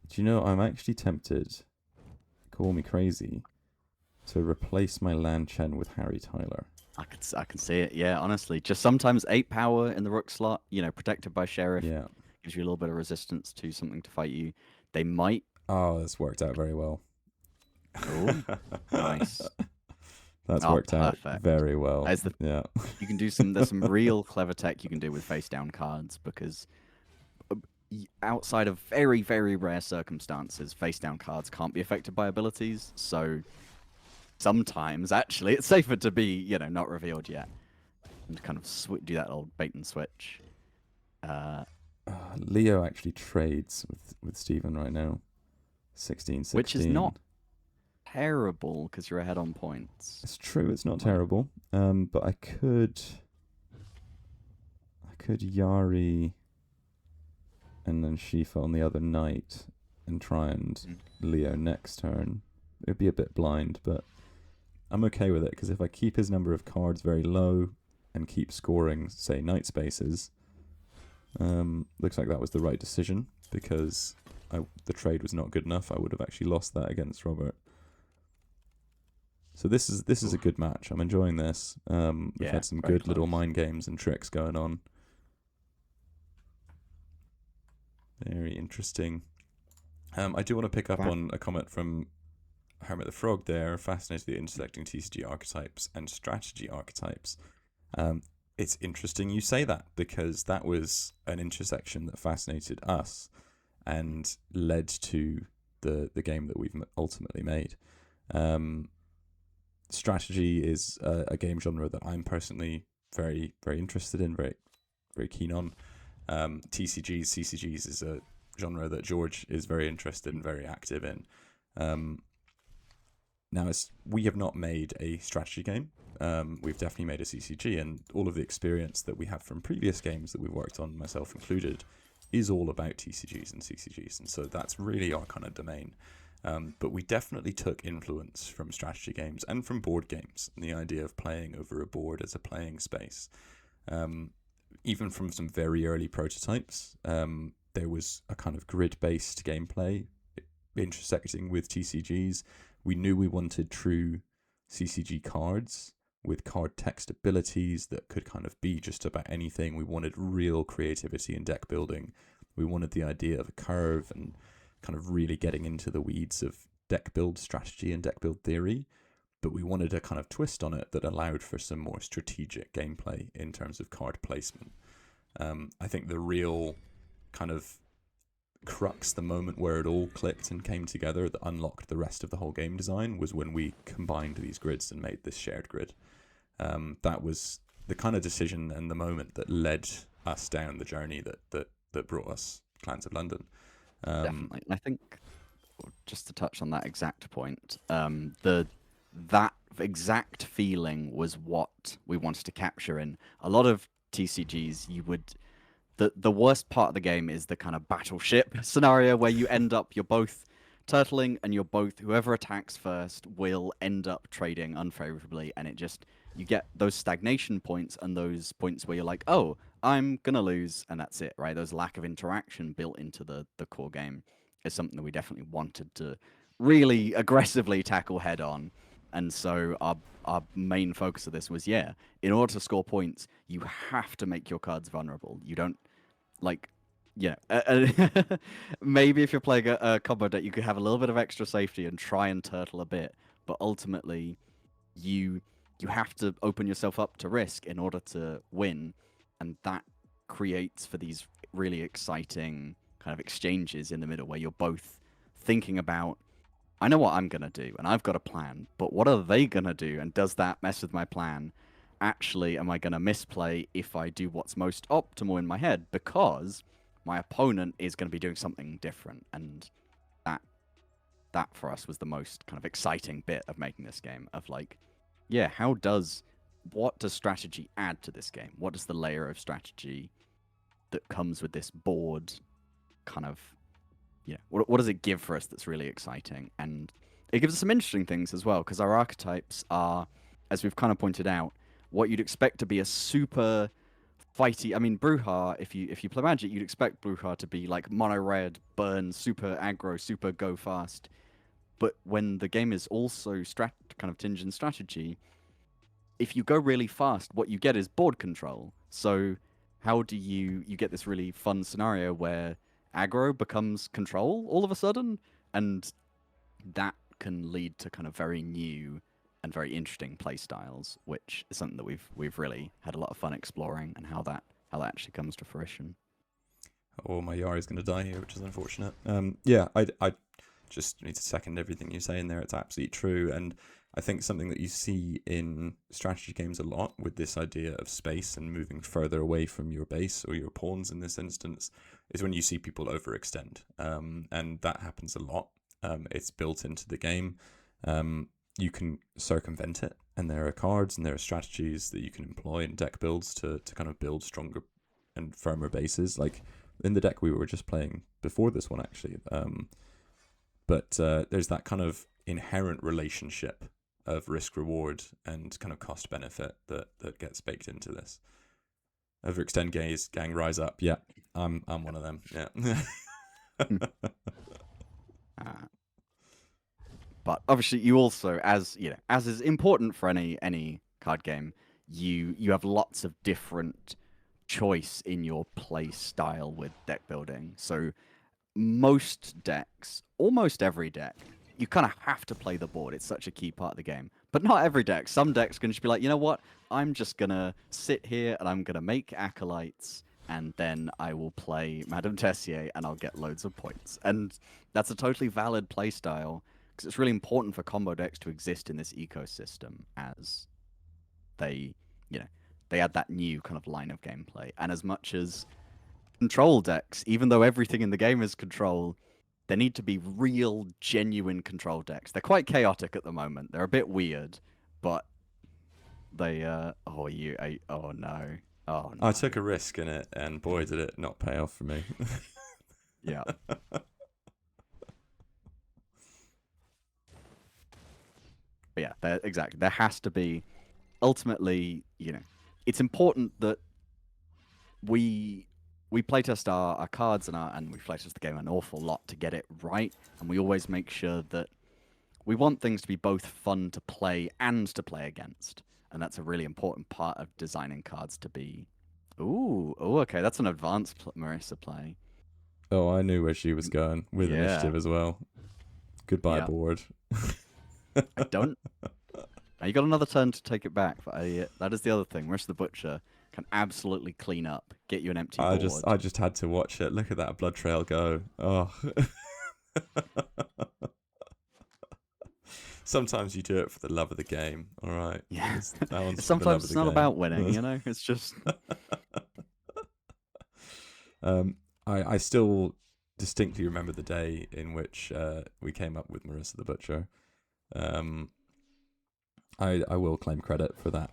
Do you know, I'm actually tempted... Call me crazy, to replace my Lan Chen with Harry Tyler.
I can see it, yeah, honestly. Just sometimes 8 power in the rook slot, protected by sheriff, gives you a little bit of resistance to something to fight you. They might...
Oh, that's worked out very well.
Oh, nice.
That's worked out very well. Yeah.
You can do there's some real clever tech you can do with face down cards, because outside of very, very rare circumstances, face down cards can't be affected by abilities. So sometimes, actually, it's safer to be, not revealed yet, and kind of do that old bait and switch.
Leo actually trades with Stephen right now. 16-16.
Which is not terrible, because you're ahead on points.
It's true, it's not terrible. But I could Yari and then Shifa on the other knight and try and Leo next turn. It'd be a bit blind, but I'm okay with it, because if I keep his number of cards very low and keep scoring, say, knight spaces, looks like that was the right decision, because the trade was not good enough. I would have actually lost that against Robert. So this is a good match. I'm enjoying this. We've had some good little mind games and tricks going on. Very interesting. I do want to pick up on a comment from Hermit the Frog there. Fascinated with intersecting TCG archetypes and strategy archetypes. It's interesting you say that, because that was an intersection that fascinated us and led to the game that we've ultimately made. Strategy is a game genre that I'm personally very, very interested in, very, very keen on. TCGs, CCGs is a genre that George is very interested and very active in. Now, we have not made a strategy game. We've definitely made a CCG, and all of the experience that we have from previous games that we've worked on, myself included, is all about TCGs and CCGs, and so that's really our kind of domain. But we definitely took influence from strategy games and from board games, and the idea of playing over a board as a playing space. Even from some very early prototypes, there was a kind of grid-based gameplay intersecting with TCGs. We knew we wanted true CCG cards with card text abilities that could kind of be just about anything. We wanted real creativity in deck building. We wanted the idea of a curve and kind of really getting into the weeds of deck build strategy and deck build theory. But we wanted a kind of twist on it that allowed for some more strategic gameplay in terms of card placement. I think the real kind of crux, the moment where it all clicked and came together that unlocked the rest of the whole game design was when we combined these grids and made this shared grid. That was the kind of decision and the moment that led us down the journey that brought us Clans of London.
Definitely. And I think, just to touch on that exact point, that exact feeling was what we wanted to capture in a lot of TCGs. The worst part of the game is the kind of battleship scenario where you end up, you're both turtling, and whoever attacks first will end up trading unfavorably, and you get those stagnation points and those points where you're like, oh, I'm gonna lose, and that's it, right? There's lack of interaction built into the core game is something that we definitely wanted to really aggressively tackle head on. And so our main focus of this was, in order to score points, you have to make your cards vulnerable. You don't, like, maybe if you're playing a combo deck, you could have a little bit of extra safety and try and turtle a bit, but ultimately, you have to open yourself up to risk in order to win, and that creates for these really exciting kind of exchanges in the middle where you're both thinking about, I know what I'm going to do, and I've got a plan, but what are they going to do, and does that mess with my plan? Actually, am I going to misplay if I do what's most optimal in my head, because my opponent is going to be doing something different? And that for us was the most kind of exciting bit of making this game, of like, what does strategy add to this game? What is the layer of strategy that comes with this board kind of, what does it give for us that's really exciting? And it gives us some interesting things as well, because our archetypes are, as we've kind of pointed out, what you'd expect to be a super fighty. I mean, Bruja, if you play Magic, you'd expect Bruja to be like mono red, burn, super aggro, super go fast. But when the game is also kind of tinged in strategy, if you go really fast, what you get is board control. So how do you get this really fun scenario where aggro becomes control all of a sudden? And that can lead to kind of very new and very interesting play styles, which is something that we've really had a lot of fun exploring, and how that actually comes to fruition.
Oh, my Yari's going to die here, which is unfortunate. I just need to second everything you say in there. It's absolutely true. And I think something that you see in strategy games a lot with this idea of space and moving further away from your base, or your pawns in this instance, is when you see people overextend. And that happens a lot. It's built into the game. You can circumvent it, and there are cards and there are strategies that you can employ in deck builds to kind of build stronger and firmer bases. Like in the deck we were just playing before this one, actually. But there's that kind of inherent relationship of risk reward and kind of cost benefit that gets baked into this. Overextend gaze, gang rise up. Yeah, I'm one of them. Yeah.
But obviously, you also, as is important for any card game, you have lots of different choice in your play style with deck building. So most decks, almost every deck, you kind of have to play the board. It's such a key part of the game. But not every deck. Some decks can just be like, you know what? I'm just going to sit here and I'm going to make Acolytes, and then I will play Madame Tessier and I'll get loads of points. And that's a totally valid play style, because it's really important for combo decks to exist in this ecosystem, as they add that new kind of line of gameplay. And as much as control decks, even though everything in the game is control, there need to be real, genuine control decks. They're quite chaotic at the moment. They're a bit weird, but they oh no.
I took a risk in it, and boy, did it not pay off for me.
Yeah. But yeah, exactly. There has to be, ultimately, it's important that we playtest our cards and we playtest the game an awful lot to get it right, and we always make sure that we want things to be both fun to play and to play against, and that's a really important part of designing cards to be. Okay, that's an advanced Marissa play.
Oh, I knew where she was going with initiative as well. Goodbye, board.
I don't. Now you got another turn to take it back, but that is the other thing. Marissa the Butcher can absolutely clean up, get you an empty
I
board.
just had to watch it. Look at that blood trail go. Oh. Sometimes you do it for the love of the game. All right.
Yeah.
That one's for the love
Sometimes
of
it's
the
not
game.
about winning, you know? It's just...
I still distinctly remember the day in which we came up with Marissa the Butcher. I will claim credit for that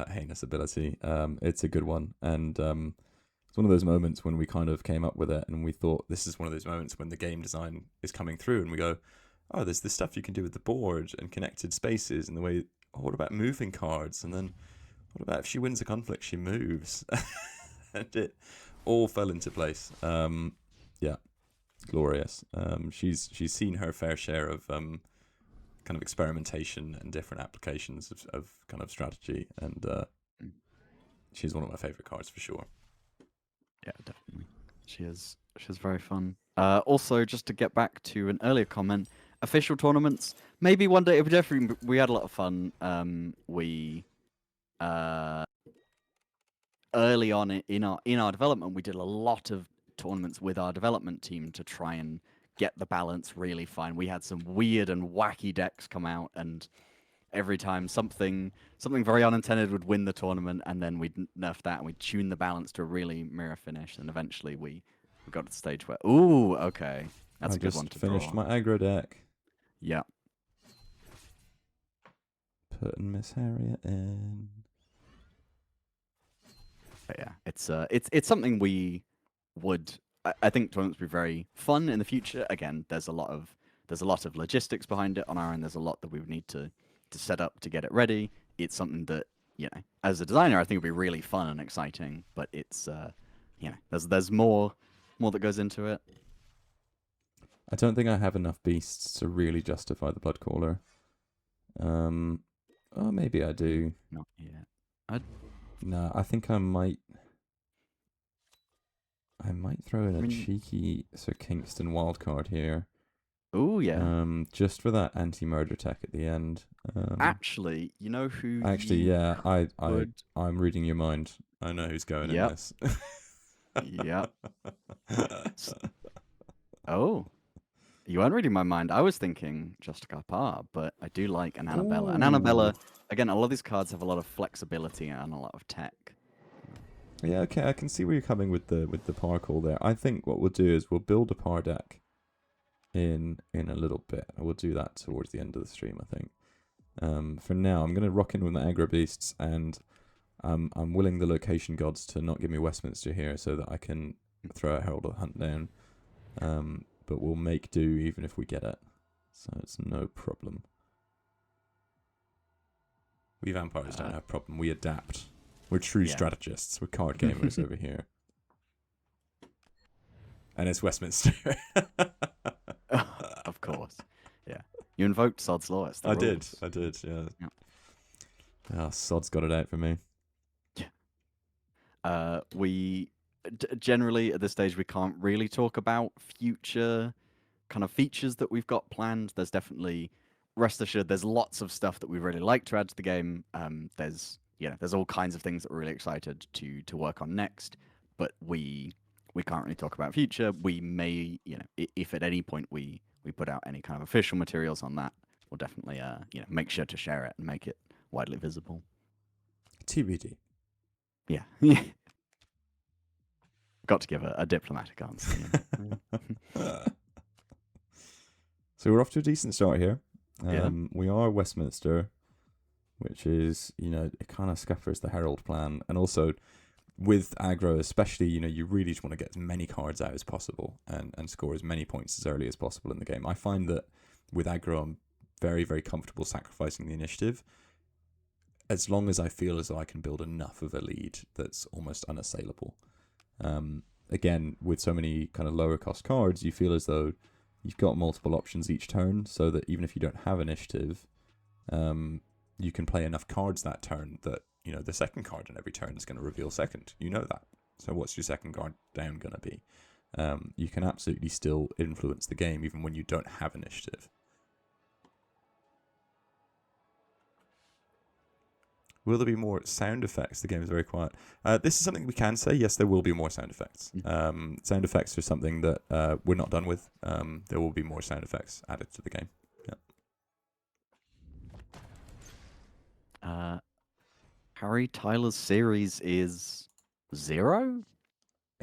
heinous ability. It's a good one, and it's one of those moments when we kind of came up with it, and we thought this is one of those moments when the game design is coming through, and we go, oh, there's this stuff you can do with the board and connected spaces, and the way. Oh, what about moving cards? And then what about if she wins a conflict, she moves, and it all fell into place. Yeah, glorious. She's seen her fair share of kind of experimentation and different applications of kind of strategy, and she's one of my favorite cards for sure.
Yeah, definitely. She's very fun. Also, just to get back to an earlier comment, official tournaments. Maybe one day. We had a lot of fun. We early on in our development, we did a lot of tournaments with our development team to try and get the balance really fine. We had some weird and wacky decks come out, and every time something very unintended would win the tournament, and then we'd nerf that and we'd tune the balance to a really mirror finish, and eventually we got to the stage where okay, that's a good one to draw.
I just finished my aggro deck.
Yeah.
Putting Miss Harriet in.
But yeah, it's something we would. I think tournaments would be very fun in the future. Again, there's a lot of logistics behind it on our end. There's a lot that we would need to set up to get it ready. It's something that, as a designer, I think would be really fun and exciting. But it's there's more that goes into it.
I don't think I have enough beasts to really justify the Bloodcaller. Oh, maybe I do.
Not yet.
No, I think I might throw in a cheeky Sir Kingston wildcard here.
Oh yeah.
Just for that anti-murder tech at the end.
Actually, you know who?
Actually, yeah, I'm reading your mind. I know who's going in this.
Yep. Oh, you weren't reading my mind. I was thinking just Par, but I do like an Annabella. And Annabella, again, a lot of these cards have a lot of flexibility and a lot of tech.
Yeah, okay, I can see where you're coming with the par call there. I think what we'll do is we'll build a par deck in a little bit. We'll do that towards the end of the stream, I think. For now, I'm going to rock in with my aggro beasts, and I'm willing the location gods to not give me Westminster here so that I can throw a Herald of the Hunt down. But we'll make do even if we get it. So it's no problem. We vampires don't have problem. We adapt. We're true strategists. We're card gamers over here. And it's Westminster.
Of course. Yeah. You invoked Sod's Law.
I did, yeah. Oh, Sod's got it out for me.
Yeah. We generally at this stage we can't really talk about future kind of features that we've got planned. There's definitely, rest assured, there's lots of stuff that we really like to add to the game. There's all kinds of things that we're really excited to work on next, but we can't really talk about future. We may, if at any point we put out any kind of official materials on that, we'll definitely make sure to share it and make it widely visible.
TBD.
Yeah. Got to give a diplomatic answer.
So we're off to a decent start here.
Yeah.
We are Westminster, which is, it kind of scuppers the Herald plan. And also with aggro especially, you really just want to get as many cards out as possible and score as many points as early as possible in the game. I find that with aggro, I'm very, very comfortable sacrificing the initiative as long as I feel as though I can build enough of a lead that's almost unassailable. Again, with so many kind of lower cost cards, you feel as though you've got multiple options each turn, so that even if you don't have initiative, you can play enough cards that turn that, the second card in every turn is going to reveal second. You know that. So what's your second card down going to be? You can absolutely still influence the game even when you don't have initiative. Will there be more sound effects? The game is very quiet. This is something we can say. Yes, there will be more sound effects. Sound effects are something that we're not done with. There will be more sound effects added to the game. Yeah.
Harry Tyler's series is 0?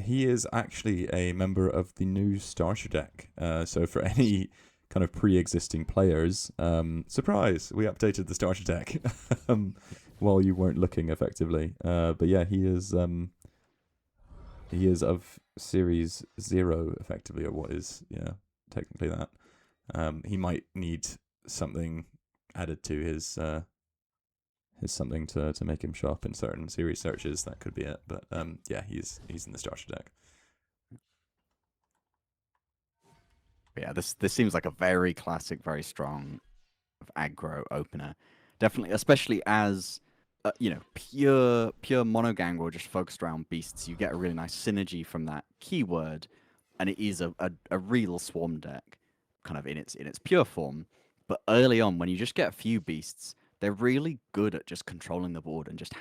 He is actually a member of the new starter deck. So for any kind of pre-existing players, surprise, we updated the starter deck while you weren't looking effectively. But yeah, he is of series 0 effectively, or what is technically that. He might need something added to his something to make him show up in certain series searches. That could be it. But yeah, he's in the starter deck.
Yeah, this seems like a very classic, very strong aggro opener. Definitely, especially as pure mono gangrel just focused around beasts. You get a really nice synergy from that keyword, and it is a real swarm deck, kind of in its pure form. But early on, when you just get a few beasts, they're really good at just controlling the board and just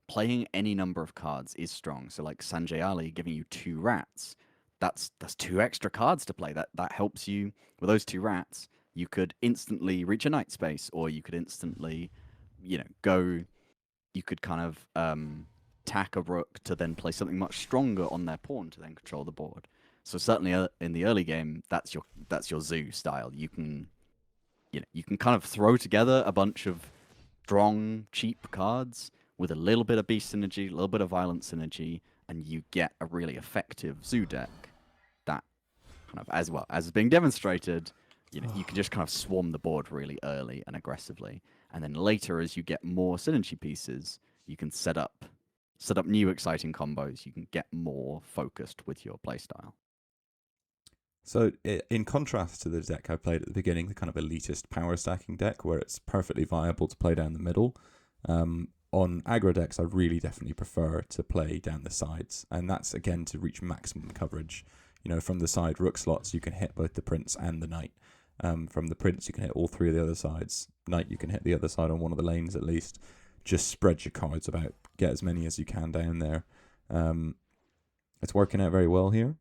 playing any number of cards is strong. So like Sanjay Ali giving you 2 rats, that's 2 extra cards to play. That helps you with those 2 rats. You could instantly reach a night space, or you could instantly, go. You could kind of tack a rook to then play something much stronger on their pawn to then control the board. So certainly in the early game, that's your zoo style. You can kind of throw together a bunch of strong, cheap cards with a little bit of beast synergy, a little bit of violent synergy, and you get a really effective zoo deck that kind of, as well as being demonstrated, you can just kind of swarm the board really early and aggressively. And then later, as you get more synergy pieces, you can set up new exciting combos. You can get more focused with your playstyle.
So in contrast to the deck I played at the beginning, the kind of elitist power stacking deck where it's perfectly viable to play down the middle, on aggro decks I really definitely prefer to play down the sides, and that's again to reach maximum coverage. From the side rook slots you can hit both the prince and the knight. From the prince you can hit all 3 of the other sides. Knight you can hit the other side on one of the lanes at least. Just spread your cards about, get as many as you can down there. It's working out very well here.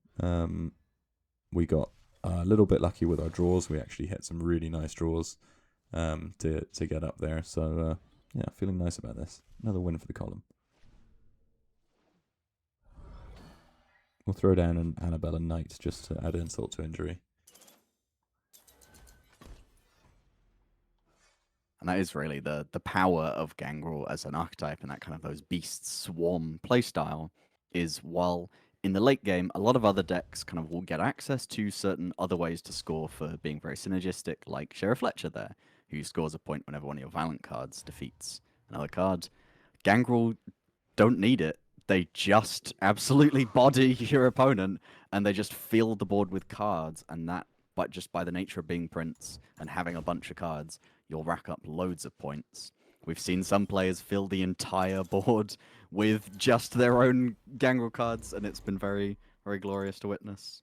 We got a little bit lucky with our draws. We actually hit some really nice draws to get up there. So, yeah, feeling nice about this. Another win for the column. We'll throw down an Annabella Knight just to add insult to injury.
And that is really the power of Gangrel as an archetype, and that kind of those beast swarm playstyle is, while in the late game, a lot of other decks kind of will get access to certain other ways to score for being very synergistic, like Sheriff Fletcher there, who scores a point whenever one of your Violent cards defeats another card. Gangrel don't need it. They just absolutely body your opponent, and they just fill the board with cards, and that, but just by the nature of being Prince and having a bunch of cards, you'll rack up loads of points. We've seen some players fill the entire board with just their own Gangrel cards, and it's been very, very glorious to witness.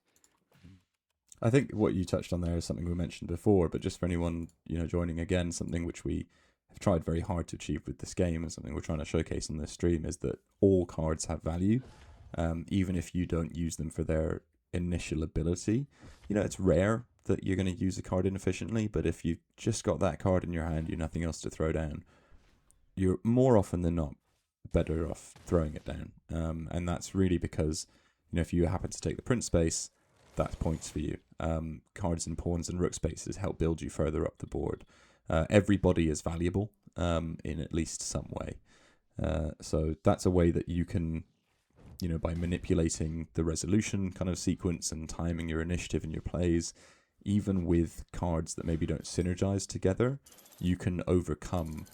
I think what you touched on there is something we mentioned before, but just for anyone joining again, something which we have tried very hard to achieve with this game, and something we're trying to showcase in this stream, is that all cards have value, even if you don't use them for their initial ability. It's rare that you're going to use a card inefficiently, but if you've just got that card in your hand, you've nothing else to throw down, you're more often than not better off throwing it down. And that's really because, if you happen to take the Prince space, that's points for you. Cards and pawns and rook spaces help build you further up the board. Everybody is valuable in at least some way. So that's a way that you can, by manipulating the resolution kind of sequence and timing your initiative and your plays, even with cards that maybe don't synergize together, you can overcome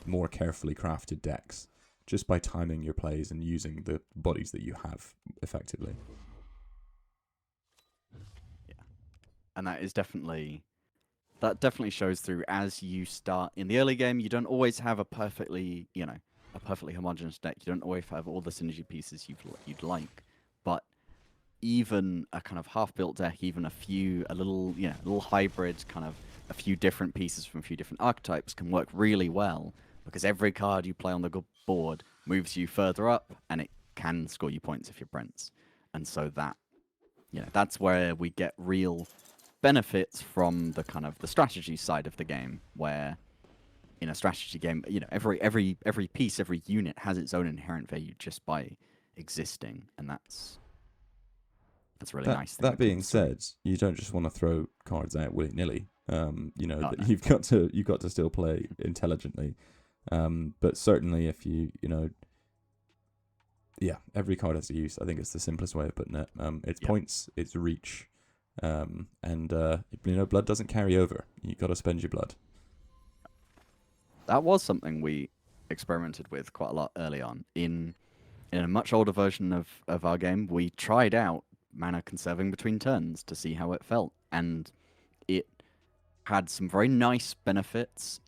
more carefully crafted decks just by timing your plays and using the bodies that you have effectively.
Yeah, and that definitely shows through as you start in the early game. You don't always have a perfectly homogeneous deck. You don't always have all the synergy pieces you'd like, but even a kind of half-built deck, even a little hybrid, kind of a few different pieces from a few different archetypes can work really well because every card you play on the board moves you further up, and it can score you points if you're Prince. And so that, that's where we get real benefits from the kind of the strategy side of the game, where in a strategy game, every piece, every unit has its own inherent value just by existing, and that's really nice.
That being said, you don't just want to throw cards out willy nilly. You've got to still play intelligently. But certainly, if every card has a use. I think it's the simplest way of putting it. It's points, it's reach, and blood doesn't carry over. You got to spend your blood.
That was something we experimented with quite a lot early on. In a much older version of our game, we tried out mana conserving between turns to see how it felt, and it had some very nice benefits.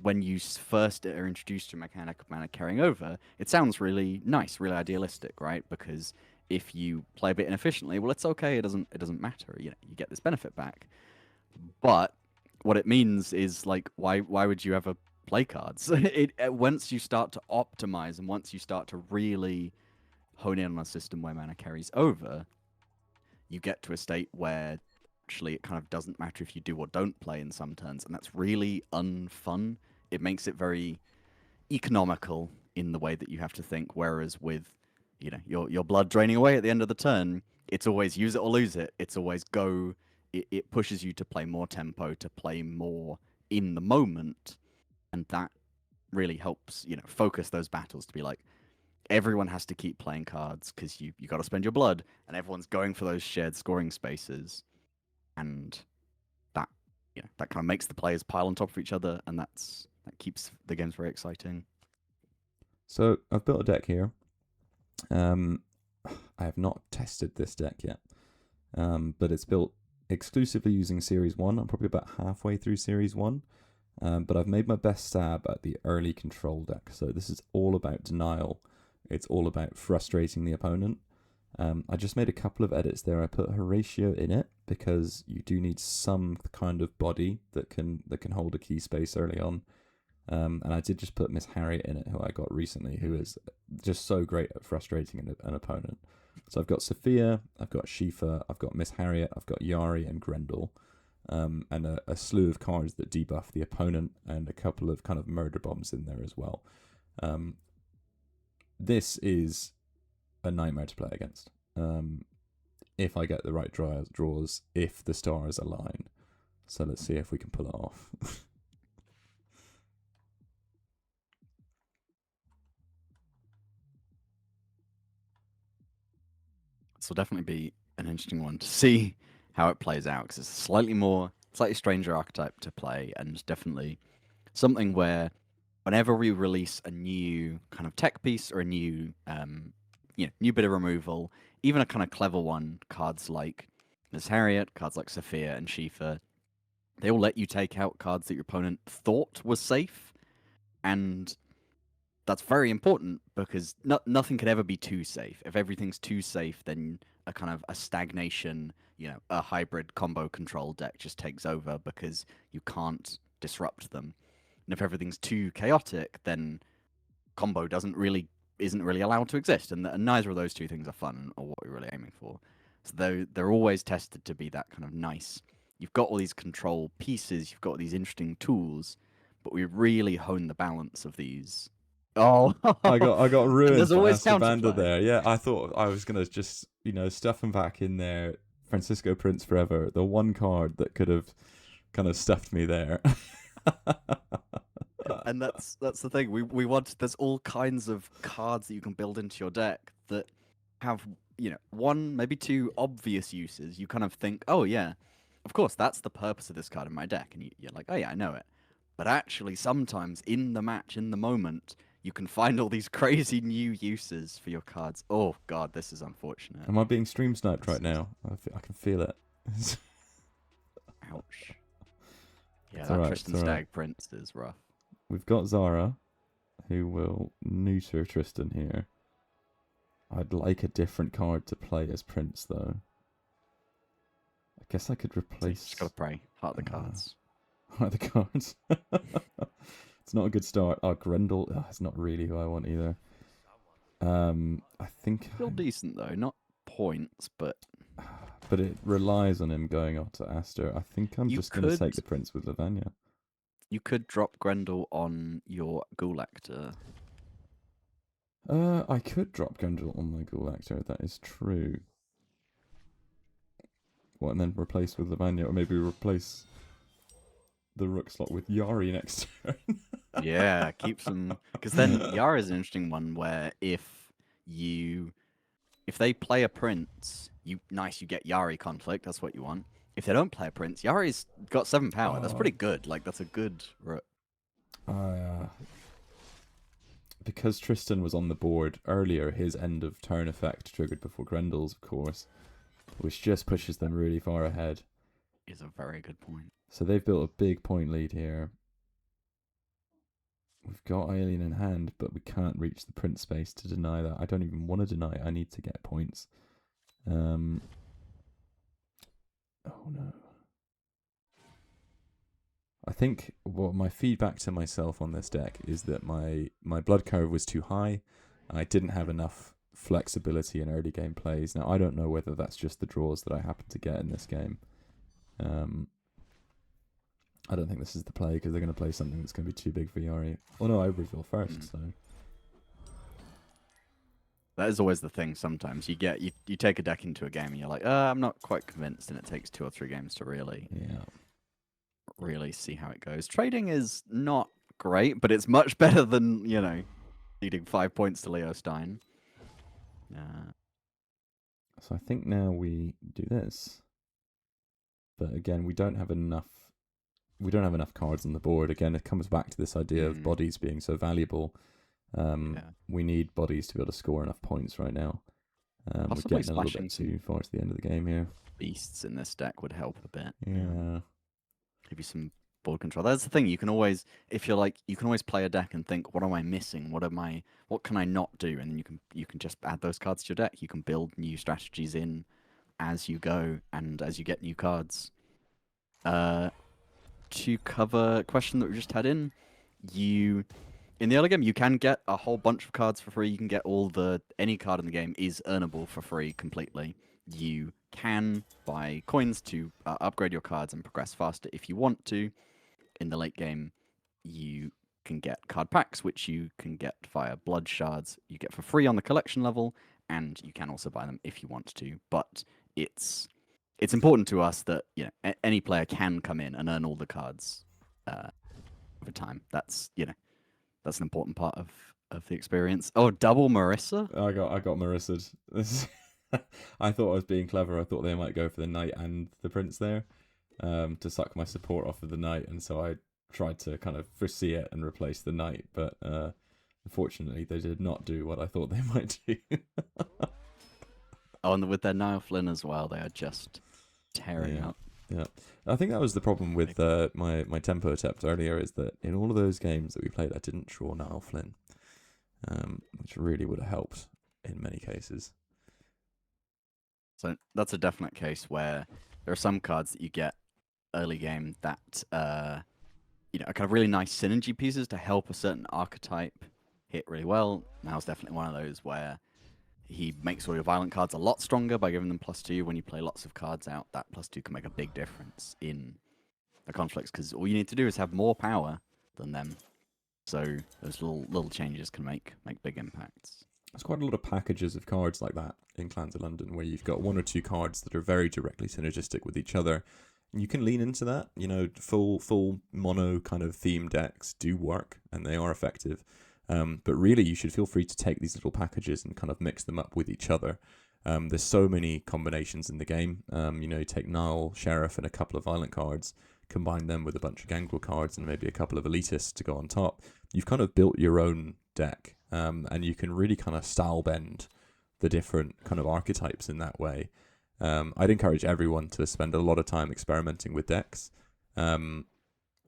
When you first are introduced to a mechanic of mana carrying over, it sounds really nice, really idealistic, right? Because if you play a bit inefficiently, well, it's okay. It doesn't matter. You get this benefit back. But what it means is, like, why would you ever play cards? Once you start to optimize, and once you start to really hone in on a system where mana carries over, you get to a state where actually it kind of doesn't matter if you do or don't play in some turns, and that's really unfun. It makes it very economical in the way that you have to think, whereas with your blood draining away at the end of the turn, it's always use it or lose it. It's always go. It pushes you to play more tempo, to play more in the moment, and that really helps focus those battles to be like, everyone has to keep playing cards because you got to spend your blood, and everyone's going for those shared scoring spaces, and that that kind of makes the players pile on top of each other, and that keeps the games very exciting.
So I've built a deck here. I have not tested this deck yet, but it's built exclusively using Series 1. I'm probably about halfway through Series 1, but I've made my best stab at the early control deck. So this is all about denial. It's all about frustrating the opponent. I just made a couple of edits there. I put Horatio in it because you do need some kind of body that can hold a key space early on. And I did just put Miss Harriet in it, who I got recently, who is just so great at frustrating an opponent. So I've got Sophia, I've got Shifa, I've got Miss Harriet, I've got Yari and Grendel, and a slew of cards that debuff the opponent, and a couple of kind of murder bombs in there as well. This is a nightmare to play against. If I get the right draws, if the stars align. So let's see if we can pull it off.
This will definitely be an interesting one to see how it plays out, because it's a slightly stranger archetype to play, and definitely something where whenever we release a new kind of tech piece or a new new bit of removal, even a kind of clever one, cards like Miss Harriet, cards like Sophia and Shifa, they all let you take out cards that your opponent thought was safe, and that's very important because nothing can ever be too safe. If everything's too safe, then a kind of a stagnation, a hybrid combo control deck just takes over because you can't disrupt them. And if everything's too chaotic, then combo isn't really allowed to exist, and neither of those two things are fun or what we're really aiming for. So they're always tested to be that kind of nice. You've got all these control pieces, you've got these interesting tools, but we really hone the balance of these. Oh,
I got ruined.
There's always
counterplay there. Yeah, I thought I was gonna just stuff him back in there. Francisco Prince forever. The one card that could have kind of stuffed me there.
And that's the thing. We want. There's all kinds of cards that you can build into your deck that have one, maybe two obvious uses. You kind of think, oh yeah, of course that's the purpose of this card in my deck, and you're like, oh yeah, I know it. But actually, sometimes in the match, in the moment, you can find all these crazy new uses for your cards. Oh god, this is unfortunate.
Am I being stream sniped right now? I can feel it.
Ouch. Yeah, that Tristan Stag Prince is rough.
We've got Zara, who will neuter Tristan here. I'd like a different card to play as Prince, though. I guess I could replace...
Just gotta pray. Heart the cards.
Heart the cards. It's not a good start. Oh, Grendel. Oh, it's not really who I want either. I think.
Still decent though, not points, but
But it relies on him going off to Aster. I think I'm just going to take the Prince with Lavanya.
you could drop Grendel on your Ghoul Actor.
I could drop Grendel on my Ghoul Actor. That is true. What, and then replace with Lavanya, or maybe replace the Rook slot with Yari next turn.
Yeah, keep some, because then Yara is an interesting one where if they play a Prince, you get Yari conflict. That's what you want. If they don't play a Prince, Yari's got 7 power. That's pretty good. Like that's a good Rook.
Because Tristan was on the board earlier, his end of turn effect triggered before Grendel's, of course, which just pushes them really far ahead.
Is a very good point.
So they've built a big point lead here. We've got Alien in hand, but we can't reach the Prince space to deny that. I don't even want to deny it. I need to get points. Oh no. I think my feedback to myself on this deck is that my blood curve was too high. I didn't have enough flexibility in early game plays. Now, I don't know whether that's just the draws that I happen to get in this game. I don't think this is the play because they're going to play something that's going to be too big for Yari. Oh no, I reveal first, so...
That is always the thing sometimes. You take a deck into a game and you're like, I'm not quite convinced, and it takes 2 or 3 games to really see how it goes. Trading is not great, but it's much better than, needing 5 points to Leo Stein.
So I think now we do this. But again, we don't have enough cards on the board. Again, it comes back to this idea of bodies being so valuable. We need bodies to be able to score enough points right now. We're getting a little bit too far to the end of the game here. Beasts
in this deck would help a bit.
Yeah.
Give you some board control. That's the thing. You can always, if you're like, you can always play a deck and think, what am I missing? What can I not do? And then you can just add those cards to your deck. You can build new strategies in as you go and as you get new cards. To cover a question that we just had in the early game, you can get a whole bunch of cards for free. You can get any card in the game is earnable for free completely. You can buy coins to upgrade your cards and progress faster if you want to. In the late game, you can get card packs, which you can get via blood shards. You get for free on the collection level, and you can also buy them if you want to. But it's important to us that any player can come in and earn all the cards over time. That's an important part of the experience. Oh, double Marissa?
I got Marissa'd. I thought I was being clever. I thought they might go for the knight and the prince there to suck my support off of the knight, and so I tried to kind of foresee it and replace the knight, but unfortunately they did not do what I thought they might do.
Oh, and with their Niall Flynn as well, they are just tearing up.
Yeah, I think that was the problem with my tempo attempt earlier, is that in all of those games that we played, I didn't draw Niall Flynn, which really would have helped in many cases.
So that's a definite case where there are some cards that you get early game that are kind of really nice synergy pieces to help a certain archetype hit really well. Niall's definitely one of those where he makes all your violent cards a lot stronger by giving them +2. When you play lots of cards out, that +2 can make a big difference in the conflicts, because all you need to do is have more power than them. So those little changes can make big impacts.
There's quite a lot of packages of cards like that in Clans of London, where you've got 1 or 2 cards that are very directly synergistic with each other. And you can lean into that. Full mono kind of theme decks do work, and they are effective. But really, you should feel free to take these little packages and kind of mix them up with each other. There's so many combinations in the game. You take Niall, Sheriff, and a couple of violent cards, combine them with a bunch of Gangrel cards and maybe a couple of elitists to go on top. You've kind of built your own deck, and you can really kind of style bend the different kind of archetypes in that way. I'd encourage everyone to spend a lot of time experimenting with decks.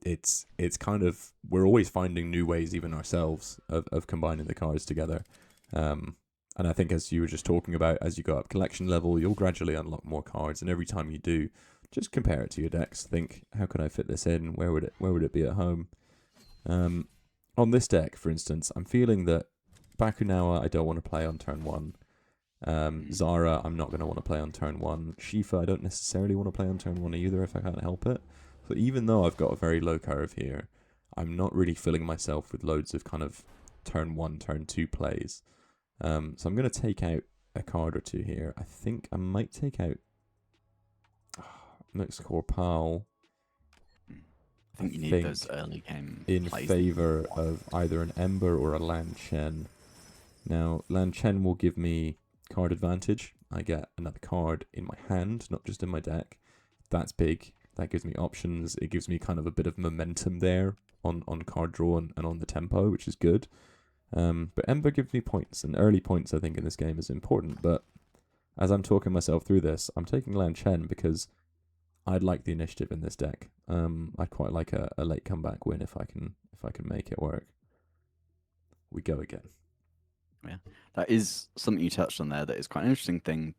It's kind of, we're always finding new ways, even ourselves, of combining the cards together. And I think, as you were just talking about, as you go up collection level, you'll gradually unlock more cards, and every time you do, just compare it to your decks. Think, how can I fit this in? Where would it be at home? on this deck, for instance, I'm feeling that Bakunawa I don't want to play on turn 1. Zara I'm not going to want to play on turn 1. Shifa I don't necessarily want to play on turn 1 either if I can't help it. So even though I've got a very low curve here, I'm not really filling myself with loads of kind of turn 1, turn 2 plays. So I'm going to take out a card or two here. I think I might take out Mixed Core Pal.
I think you need those early game
in favor of either an Ember or a Lan Chen. Now, Lan Chen will give me card advantage. I get another card in my hand, not just in my deck. That's big. That gives me options. It gives me kind of a bit of momentum there on card draw and on the tempo, which is good. But Ember gives me points, and early points I think in this game is important. But as I'm talking myself through this, I'm taking Lan Chen because I'd like the initiative in this deck. I'd quite like a late comeback win if I can make it work. We go again.
Yeah, that is something you touched on there. That is quite an interesting thing.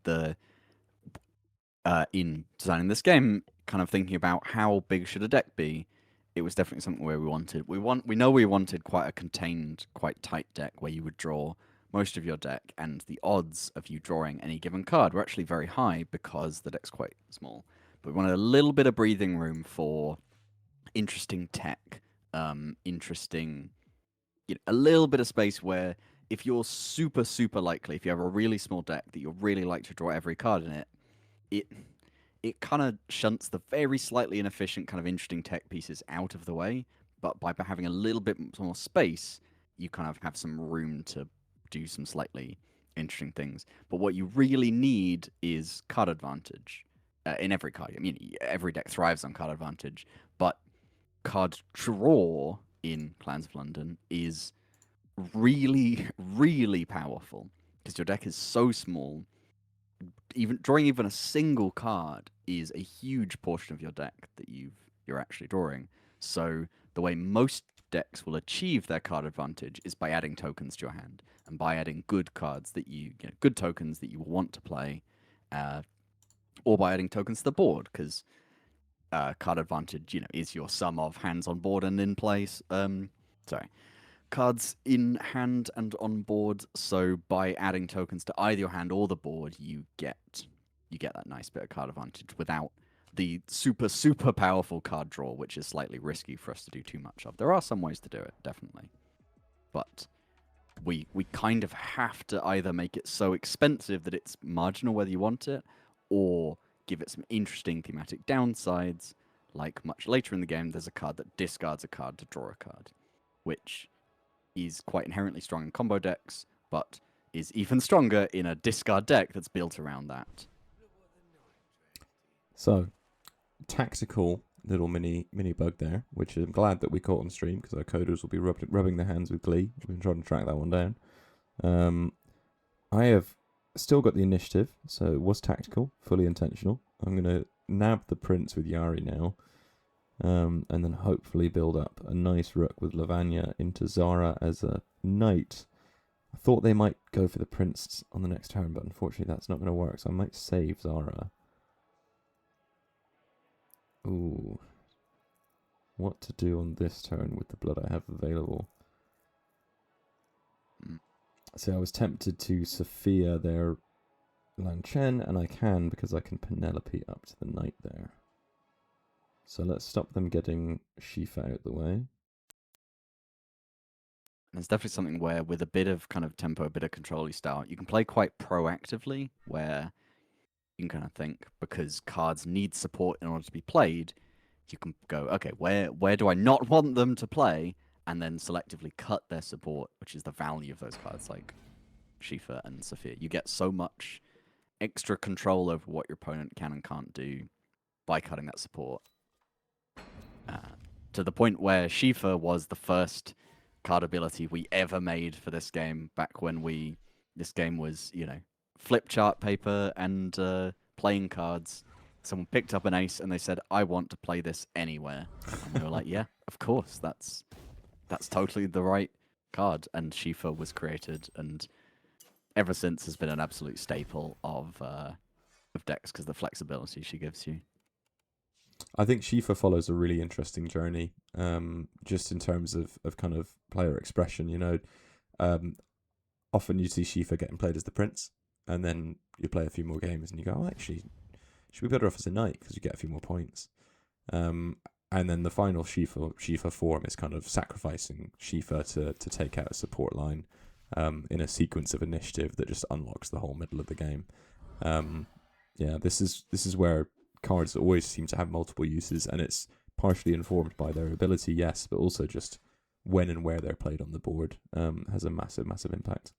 In designing this game, kind of thinking about how big should a deck be. It was definitely something where we wanted quite a contained, quite tight deck where you would draw most of your deck, and the odds of you drawing any given card were actually very high because the deck's quite small. But we wanted a little bit of breathing room for interesting tech, a little bit of space where if you're super, super likely, if you have a really small deck that you really like to draw every card in it kind of shunts the very slightly inefficient kind of interesting tech pieces out of the way. But by having a little bit more space, you kind of have some room to do some slightly interesting things. But what you really need is card advantage in every card. I mean, every deck thrives on card advantage, but card draw in Clans of London is really, really powerful because your deck is so small. Even drawing a single card is a huge portion of your deck that you're actually drawing. So the way most decks will achieve their card advantage is by adding tokens to your hand and by adding good cards that good tokens that you want to play, or by adding tokens to the board because card advantage is your sum of hands on board and in place. Cards in hand and on board. So by adding tokens to either your hand or the board, you get that nice bit of card advantage without the super, super powerful card draw, which is slightly risky for us to do too much of. There are some ways to do it, definitely. But we kind of have to either make it so expensive that it's marginal whether you want it, or give it some interesting thematic downsides, like much later in the game, there's a card that discards a card to draw a card, which is quite inherently strong in combo decks, but is even stronger in a discard deck that's built around that.
So, tactical little mini bug there, which I'm glad that we caught on stream because our coders will be rubbing their hands with glee. We've been trying to track that one down. I have still got the initiative, so it was tactical, fully intentional. I'm going to nab the prince with Yari now. And then hopefully build up a nice rook with Lavanya into Zara as a knight. I thought they might go for the prince on the next turn, but unfortunately that's not going to work, so I might save Zara. Ooh. What to do on this turn with the blood I have available? So I was tempted to Sophia their Lan Chen, and I can because I can Penelope up to the knight there. So let's stop them getting Shifa out the way.
There's definitely something where with a bit of kind of tempo, a bit of control style, you can play quite proactively where you can kind of think because cards need support in order to be played, you can go, okay, where do I not want them to play? And then selectively cut their support, which is the value of those cards like Shifa and Sophia. You get so much extra control over what your opponent can and can't do by cutting that support. To the point where Shifa was the first card ability we ever made for this game back when this game was, flip chart paper and playing cards. Someone picked up an ace and they said, I want to play this anywhere. And we were like, yeah, of course, that's totally the right card. And Shifa was created and ever since has been an absolute staple of decks because the flexibility she gives you.
I think Shifa follows a really interesting journey, just in terms of kind of player expression. Um, often you see Shifa getting played as the prince, and then you play a few more games and you go, oh, actually, should be better off as a knight because you get a few more points. And then the final Shifa form is kind of sacrificing Shifa to take out a support line, in a sequence of initiative that just unlocks the whole middle of the game. Yeah, this is where cards always seem to have multiple uses, and it's partially informed by their ability, yes, but also just when and where they're played on the board has a massive impact.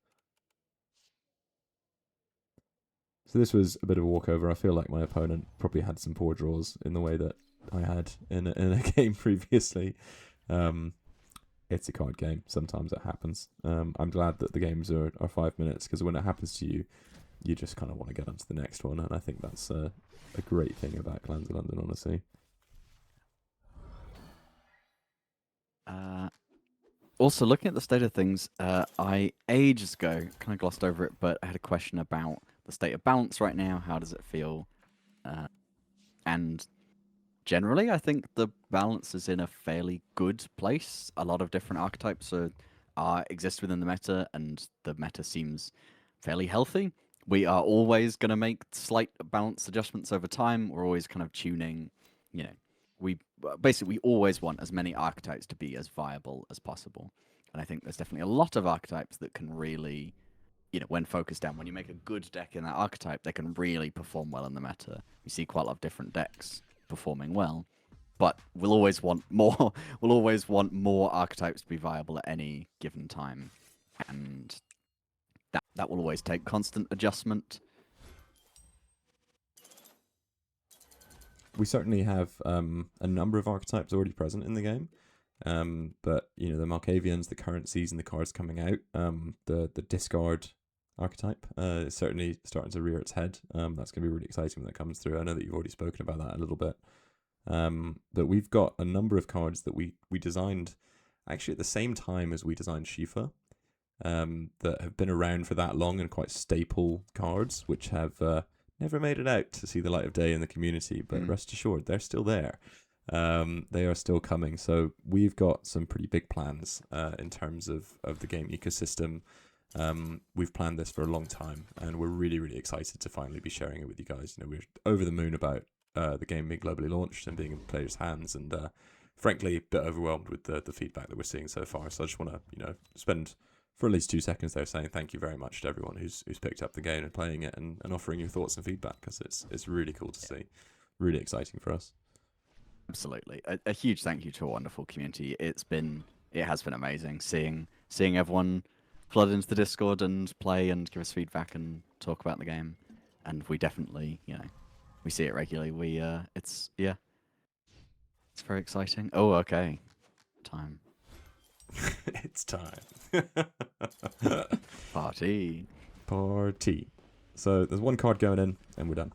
So this was a bit of a walkover. I feel like my opponent probably had some poor draws in the way that I had in a game previously. It's a card game. Sometimes it happens. I'm glad that the games are 5 minutes, because when it happens to you, you just kind of want to get on to the next one, and I think that's a great thing about Clans of London, honestly.
Also, looking at the state of things, I ages ago kind of glossed over it, but I had a question about the state of balance right now. How does it feel? And generally, I think the balance is in a fairly good place. A lot of different archetypes exist within the meta, and the meta seems fairly healthy. We are always going to make slight balance adjustments over time. We're always kind of tuning, we always want as many archetypes to be as viable as possible. And I think there's definitely a lot of archetypes that can really, when focused down, when you make a good deck in that archetype, they can really perform well in the meta. We see quite a lot of different decks performing well, but we'll always want more. We'll always want more archetypes to be viable at any given time, and that will always take constant adjustment.
We certainly have a number of archetypes already present in the game, but the Malkavians, the currencies, and the cards coming out, the discard archetype is certainly starting to rear its head. That's going to be really exciting when that comes through. I know that you've already spoken about that a little bit, but we've got a number of cards that we designed actually at the same time as we designed Shifa, that have been around for that long and quite staple cards, which have never made it out to see the light of day in the community, but rest assured, they're still there. They are still coming. So we've got some pretty big plans in terms of the game ecosystem. We've planned this for a long time, and we're really, really excited to finally be sharing it with you guys. We're over the moon about the game being globally launched and being in players' hands, and frankly, a bit overwhelmed with the feedback that we're seeing so far. So I just want to, spend for at least 2 seconds there saying thank you very much to everyone who's picked up the game and playing it, and offering your thoughts and feedback, because it's really cool to see. Really exciting for us.
Absolutely. A huge thank you to a wonderful community. It has been amazing seeing everyone flood into the Discord and play and give us feedback and talk about the game. And we definitely, we see it regularly. It's very exciting. Oh, okay. Time.
It's time.
Party.
So there's one card going in, and we're done.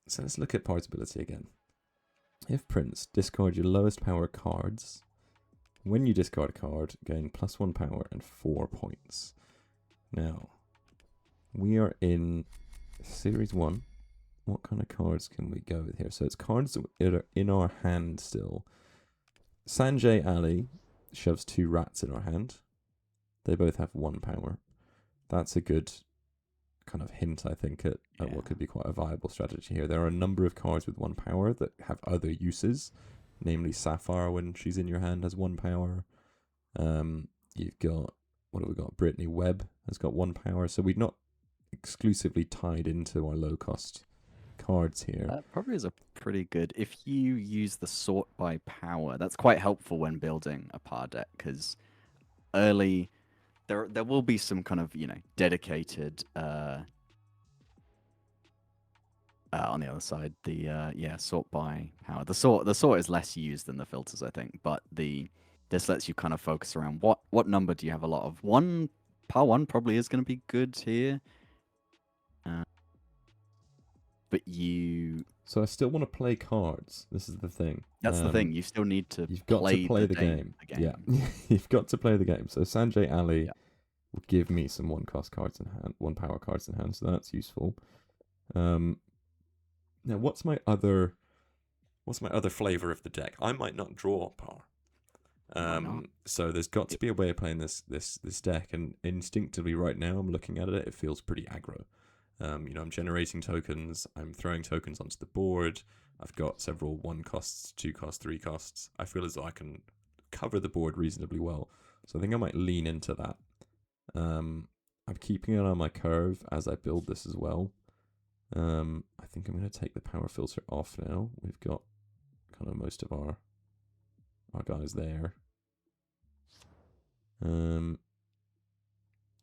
So let's look at portability again. If Prince, discard your lowest power cards. When you discard a card, gain +1 power and 4 points. Now, we are in Series 1. What kind of cards can we go with here? So it's cards that are in our hand still. Sanjay Ali shoves 2 rats in our hand. They both have 1 power. That's a good kind of hint, I think, at what could be quite a viable strategy here. There are a number of cards with 1 power that have other uses, namely Sapphire, when she's in your hand, has 1 power. You've got, what have we got? Brittany Webb has got 1 power. So we're not exclusively tied into our low-cost cards here.
That probably is a pretty good. If you use the sort by power, that's quite helpful when building a par deck, because early there will be some kind of dedicated on the other side, the sort by power. The sort is less used than the filters, I think, but this lets you kind of focus around what number do you have a lot of. Par 1 probably is going to be good here. But
So I still want to play cards. This is the thing.
That's the thing. You still need to.
You've got to play the game. Yeah, you've got to play the game. So Sanjay Ali will give me some 1-cost cards in hand, 1 power cards in hand. So that's useful. Now, what's my other what's my other flavor of the deck? I might not draw power.
Why not?
So there's got to be a way of playing this deck, and instinctively right now I'm looking at it, it feels pretty aggro. I'm generating tokens, I'm throwing tokens onto the board, I've got several 1 costs, 2 costs, 3 costs. I feel as though I can cover the board reasonably well. So I think I might lean into that. I'm keeping it on my curve as I build this as well. I think I'm going to take the power filter off now. We've got kind of most of our guys there.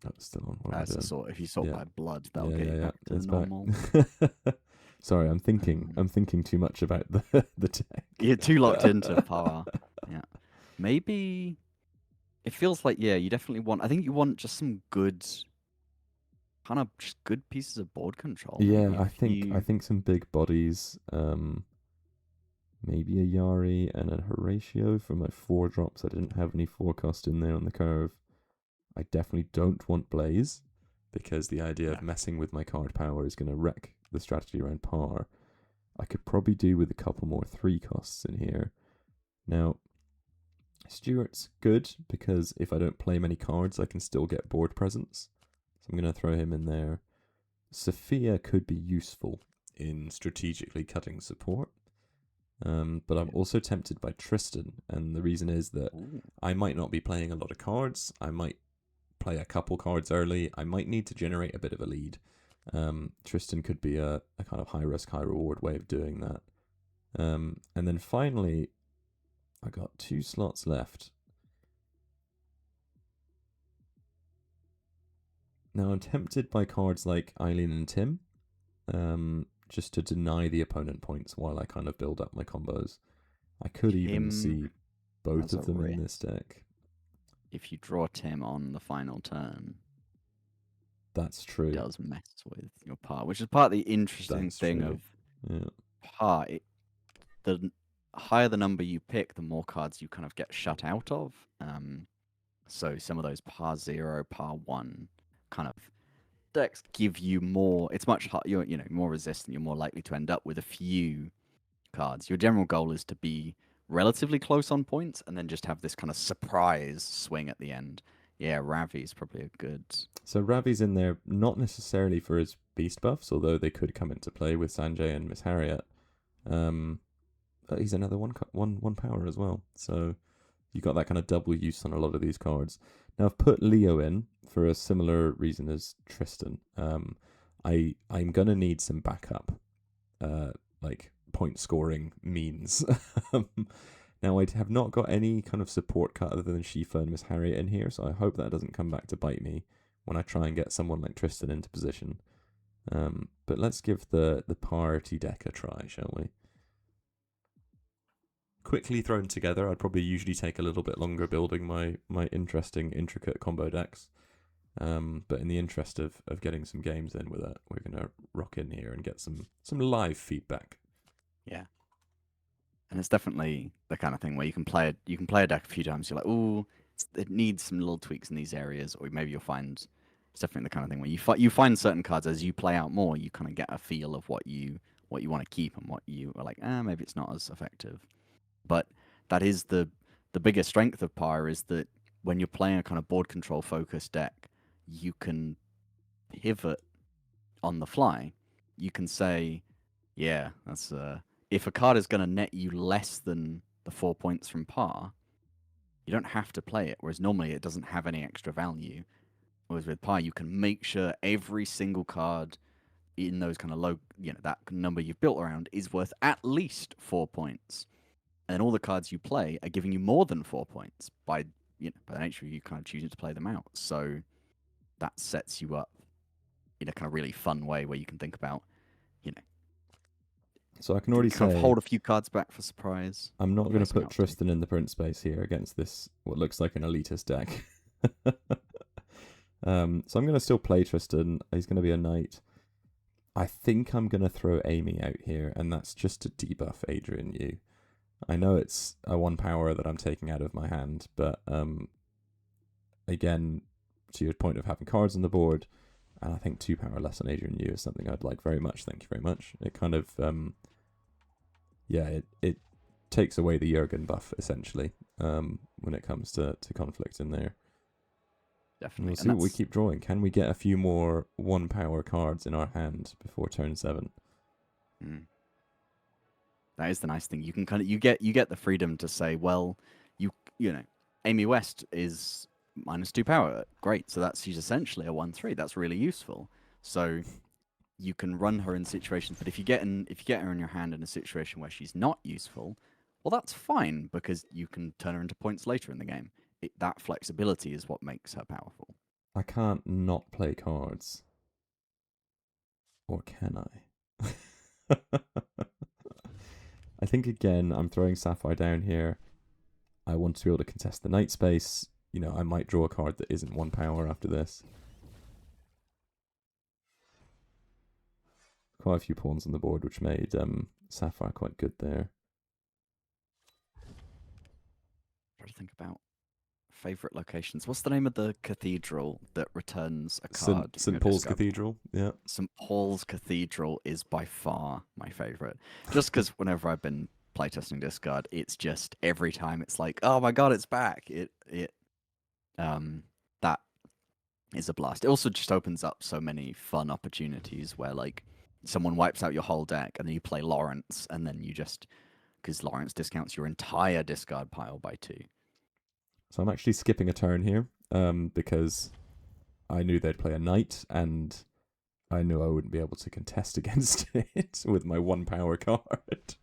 That's still on.
That's a sort. If you sort by blood, that'll get you back to
it's
normal.
Sorry, I'm thinking too much about the deck.
You're too locked into power. Yeah, maybe it feels like you definitely want. I think you want just some good, kind of just good pieces of board control.
Yeah, I think some big bodies. Maybe a Yari and a Horatio for my 4 drops. I didn't have any 4 cost in there on the curve. I definitely don't want Blaze, because the idea of messing with my card power is going to wreck the strategy around power. I could probably do with a couple more 3 costs in here. Now, Stuart's good, because if I don't play many cards, I can still get board presence. So I'm going to throw him in there. Sophia could be useful in strategically cutting support. But I'm also tempted by Tristan, and the reason is that I might not be playing a lot of cards. I might play a couple cards early. I might need to generate a bit of a lead. Tristan could be a kind of high risk, high reward way of doing that. And then finally, I got 2 slots left. Now I'm tempted by cards like Eileen and Tim, just to deny the opponent points while I kind of build up my combos. I could even see both of them in this deck.
If you draw Tim on the final turn,
that's true.
It does mess with your part, which is part of the interesting thing of part. The higher the number you pick, the more cards you kind of get shut out of. So some of those par 0, par 1 kind of decks give you more. It's much harder. You're more resistant. You're more likely to end up with a few cards. Your general goal is to be relatively close on points, and then just have this kind of surprise swing at the end. Yeah, Ravi's probably a good.
So Ravi's in there not necessarily for his beast buffs, although they could come into play with Sanjay and Miss Harriet. He's another one power as well. So you got that kind of double use on a lot of these cards. Now I've put Leo in for a similar reason as Tristan. I'm gonna need some backup, like point scoring means. Now I have not got any kind of support cut other than Shifa and Miss Harriet in here, so I hope that doesn't come back to bite me when I try and get someone like Tristan into position. But let's give the party deck a try, shall we? Quickly thrown together, I'd probably usually take a little bit longer building my interesting, intricate combo decks. But in the interest of getting some games in with it, we're going to rock in here and get some live feedback.
Yeah. And it's definitely the kind of thing where you can play a deck a few times. You're like, ooh, it needs some little tweaks in these areas, or maybe you'll find it's definitely the kind of thing where you find certain cards as you play out more, you kind of get a feel of what you want to keep and what you are like. Maybe it's not as effective. But that is the biggest strength of Pyre, is that when you're playing a kind of board control focused deck, you can pivot on the fly. You can say, yeah, that's if a card is going to net you less than the 4 points from par, you don't have to play it. Whereas normally it doesn't have any extra value. Whereas with par, you can make sure every single card in those kind of low, that number you've built around is worth at least 4 points. And all the cards you play are giving you more than 4 points by the nature of you kind of choosing to play them out. So that sets you up in a kind of really fun way where you can think about,
So I can already say,
hold a few cards back for surprise.
I'm not going to put Tristan in the print space here against this, what looks like an elitist deck. So I'm going to still play Tristan. He's going to be a knight. I think I'm going to throw Amy out here, and that's just to debuff Adrian Yu. I know it's a 1 power that I'm taking out of my hand, but again, to your point of having cards on the board, and I think 2 power less on Adrian Yu is something I'd like very much. Thank you very much. It kind of yeah, it takes away the Jurgen buff essentially when it comes to conflict in there. And
Definitely.
we'll
And
see what we
that's
keep drawing. Can we get a few more 1-power cards in our hand before turn 7?
mm, that is the nice thing. You can kind of you get the freedom to say, well, you know, Amy West is -2 power. Great. So she's essentially a 1/3. That's really useful. So you can run her in situations, but if you get her in your hand in a situation where she's not useful, well, that's fine because you can turn her into points later in the game. That flexibility is what makes her powerful.
I can't not play cards. Or can I? I think again, I'm throwing Sapphire down here. I want to be able to contest the night space. You know, I might draw a card that isn't 1 power after this. Quite a few pawns on the board, which made Sapphire quite good there.
Try to think about favorite locations. What's the name of the cathedral that returns a card?
St. Paul's Cathedral, yeah.
St. Paul's Cathedral is by far my favorite. Just because whenever I've been playtesting Discard, it's just every time it's like, oh my god, it's back. That is a blast. It also just opens up so many fun opportunities where like someone wipes out your whole deck and then you play Lawrence and then you just because Lawrence discounts your entire discard pile by 2.
So I'm actually skipping a turn here because I knew they'd play a knight and I knew I wouldn't be able to contest against it with my 1 power card.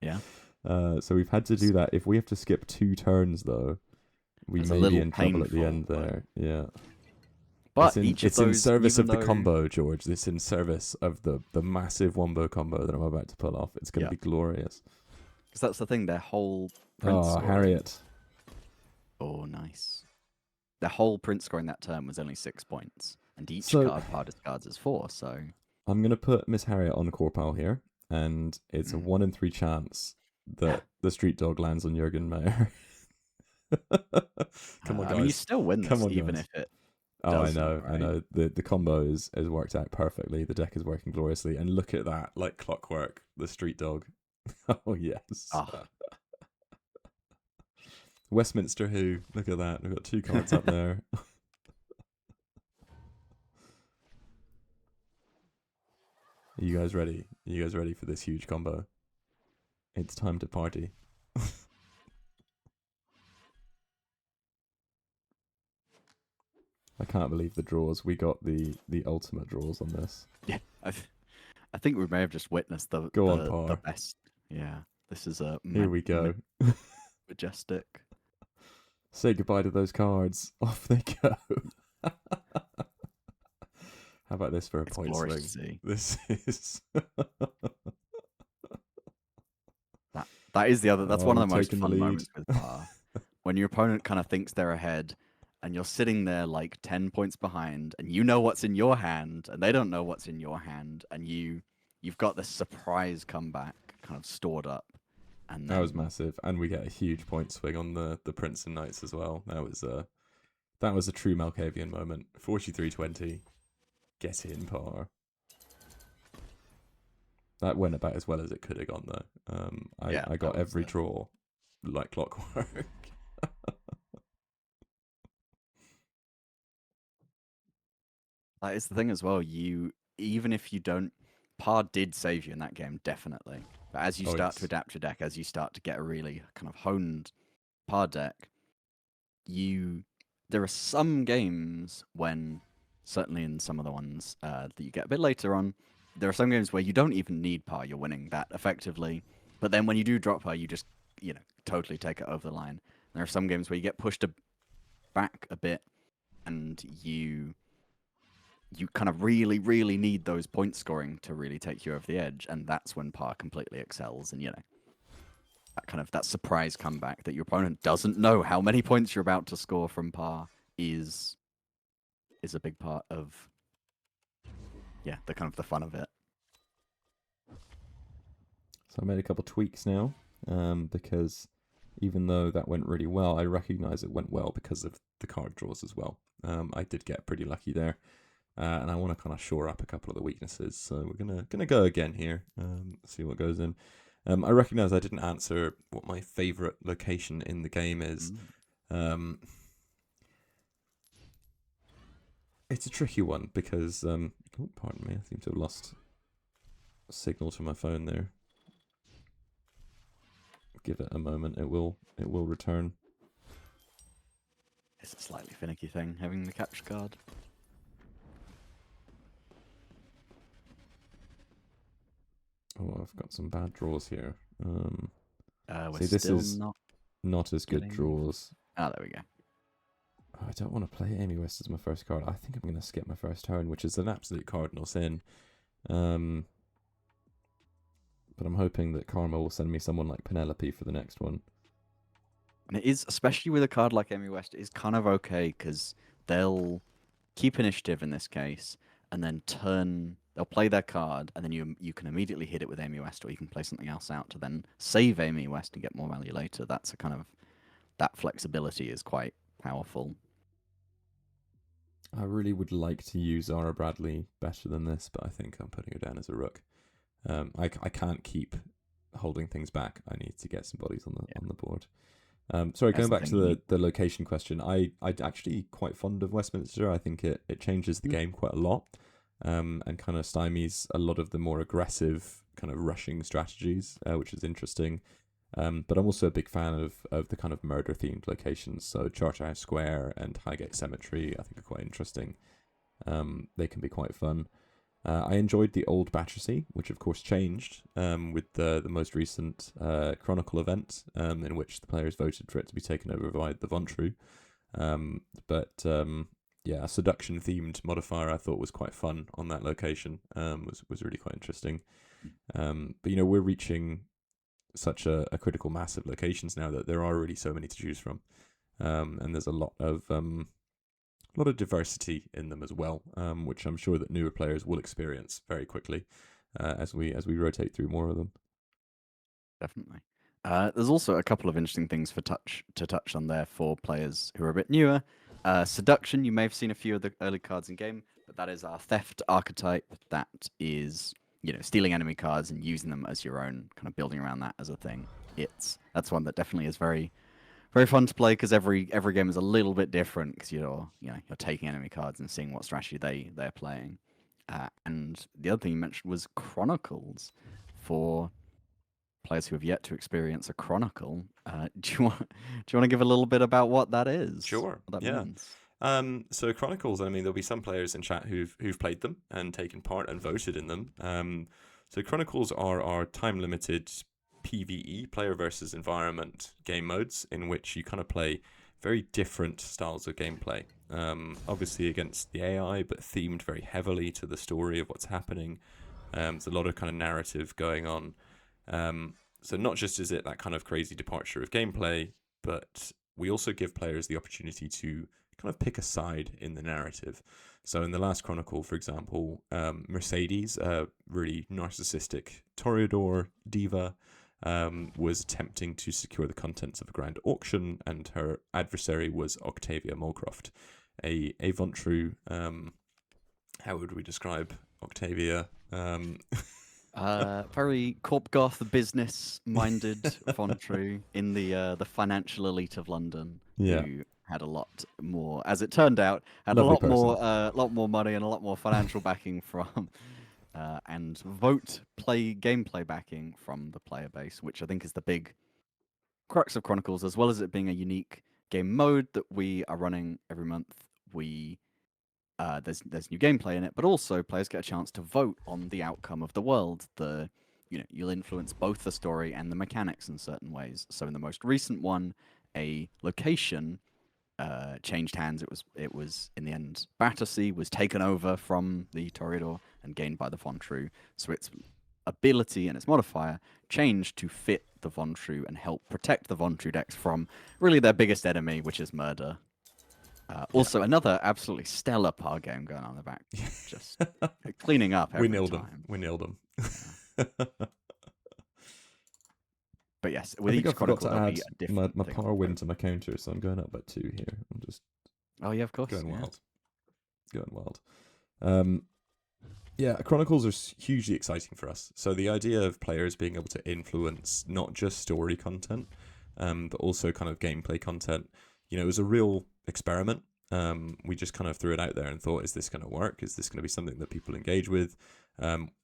Yeah.
So we've had to do that. If we have to skip 2 turns though, we may be in trouble at the end there. Yeah.
But
it's in service of the combo, George. It's in service of the massive wombo combo that I'm about to pull off. It's going to be glorious.
Because that's the thing, their whole
Prince scoring. Harriet.
Oh, nice. Their whole Prince scoring that turn was only 6 points. And each card par discards is 4, so...
I'm going to put Miss Harriet on the core pile here. And it's a 1 in 3 chance that the street dog lands on Jurgen Mayer. Come on, guys.
I mean, you still win this, even if it...
Oh, I know, right? I know. The combo has worked out perfectly. The deck is working gloriously. And look at that, like clockwork, the street dog. Oh, yes. Oh. Westminster Who. Look at that. We've got 2 cards up there. Are you guys ready? Are you guys ready for this huge combo? It's time to party. I can't believe the draws. We got the ultimate draws on this.
Yeah, I think we may have just witnessed the best. Yeah, this is a...
Here we go.
Majestic.
Say goodbye to those cards. Off they go. How about this for a point swing? This is...
that is the other... That's one of the most fun moments with par. When your opponent kind of thinks they're ahead... and you're sitting there like 10 points behind, and you know what's in your hand, and they don't know what's in your hand, and you've got this surprise comeback kind of stored up. And
that was massive, and we get a huge point swing on the Prince and Knights as well. That was a true Malkavian moment. 43-20, get in par. That went about as well as it could have gone though. I got every draw like clockwork.
That is the thing as well. Even if you don't, par did save you in that game, definitely. But as you start to adapt your deck, as you start to get a really kind of honed par deck, there are some games when, certainly in some of the ones that you get a bit later on, there are some games where you don't even need par. You're winning that effectively. But then when you do drop par, you just totally take it over the line. And there are some games where you get pushed back a bit, and you kind of really, really need those point scoring to really take you over the edge, and that's when par completely excels. And that surprise comeback that your opponent doesn't know how many points you're about to score from par is a big part of the fun of it.
So I made a couple tweaks now, because even though that went really well, I recognize it went well because of the card draws as well. I did get pretty lucky there. And I want to kind of shore up a couple of the weaknesses. So we're gonna go again here, see what goes in. I recognise I didn't answer what my favourite location in the game is. It's a tricky one because, oh, pardon me, I seem to have lost a signal to my phone there. Give it a moment; it will return.
It's a slightly finicky thing having the capture card.
Oh, I've got some bad draws here.
We're
see, this
still
is
not
as good
getting...
draws.
Ah, there we go.
I don't want to play Amy West as my first card. I think I'm going to skip my first turn, which is an absolute cardinal sin. But I'm hoping that Karma will send me someone like Penelope for the next one.
And it is, especially with a card like Amy West, it is kind of okay because they'll keep initiative in this case, and then they'll play their card, and then you can immediately hit it with Amy West, or you can play something else out to then save Amy West and get more value later. That's a kind of, that flexibility is quite powerful.
I really would like to use Zara Bradley better than this, but I think I'm putting her down as a rook. I can't keep holding things back. I need to get some bodies on the board. Sorry, going back to the location question, I'm actually quite fond of Westminster. I think it changes the game quite a lot, and kind of stymies a lot of the more aggressive kind of rushing strategies, which is interesting. But I'm also a big fan of the kind of murder-themed locations. So Charterhouse Square and Highgate Cemetery, I think, are quite interesting. They can be quite fun. I enjoyed the old Battersea, which of course changed with the most recent Chronicle event, in which the players voted for it to be taken over by the Vontru. Yeah, a seduction-themed modifier I thought was quite fun on that location. Was really quite interesting. But we're reaching such a critical mass of locations now that there are already so many to choose from, and there's a lot of diversity in them as well, which I'm sure that newer players will experience very quickly as we rotate through more of them.
Definitely. There's also a couple of interesting things to touch on there for players who are a bit newer. Seduction, you may have seen a few of the early cards in game, but that is our theft archetype. That is, stealing enemy cards and using them as your own, kind of building around that as a thing. That's one that definitely is very, very fun to play because every game is a little bit different because you're taking enemy cards and seeing what strategy they're playing. And the other thing you mentioned was Chronicles for players who have yet to experience a Chronicle. Do you want to give a little bit about what that is?
Sure.
What that means?
So Chronicles, I mean, there'll be some players in chat who've played them and taken part and voted in them. So Chronicles are our time-limited PvE, player versus environment game modes, in which you kind of play very different styles of gameplay. Obviously against the AI, but themed very heavily to the story of what's happening. There's a lot of kind of narrative going on. So not just is it that kind of crazy departure of gameplay, but we also give players the opportunity to kind of pick a side in the narrative. So in the last Chronicle, for example, Mercedes, a really narcissistic toreador diva, was attempting to secure the contents of a grand auction, and her adversary was Octavia Mulcroft, a Vontru. How would we describe Octavia?
Very corp goth, business-minded Vontru in the financial elite of London.
Yeah.
Who had a lot more, as it turned out, had
Lovely
a lot more money and a lot more financial backing from, and gameplay backing from the player base, which I think is the big crux of Chronicles, as well as it being a unique game mode that we are running every month. There's new gameplay in it, but also players get a chance to vote on the outcome of the world. You'll influence both the story and the mechanics in certain ways. So in the most recent one, a location changed hands. It was in the end Battersea was taken over from the Toreador and gained by the Vontru. So its ability and its modifier changed to fit the Vontru and help protect the Vontru decks from really their biggest enemy, which is murder. Also, another absolutely stellar par game going on in the back, just cleaning up every time.
We nailed them.
But yes,
with each Chronicle, there'll be a different my par win to my counter, so I'm going up by 2 here. I'm just
of course,
going wild. Yeah, Chronicles are hugely exciting for us. So the idea of players being able to influence not just story content, but also kind of gameplay content, it was a real experiment. We just kind of threw it out there and thought, is this going to work? Is this going to be something that people engage with?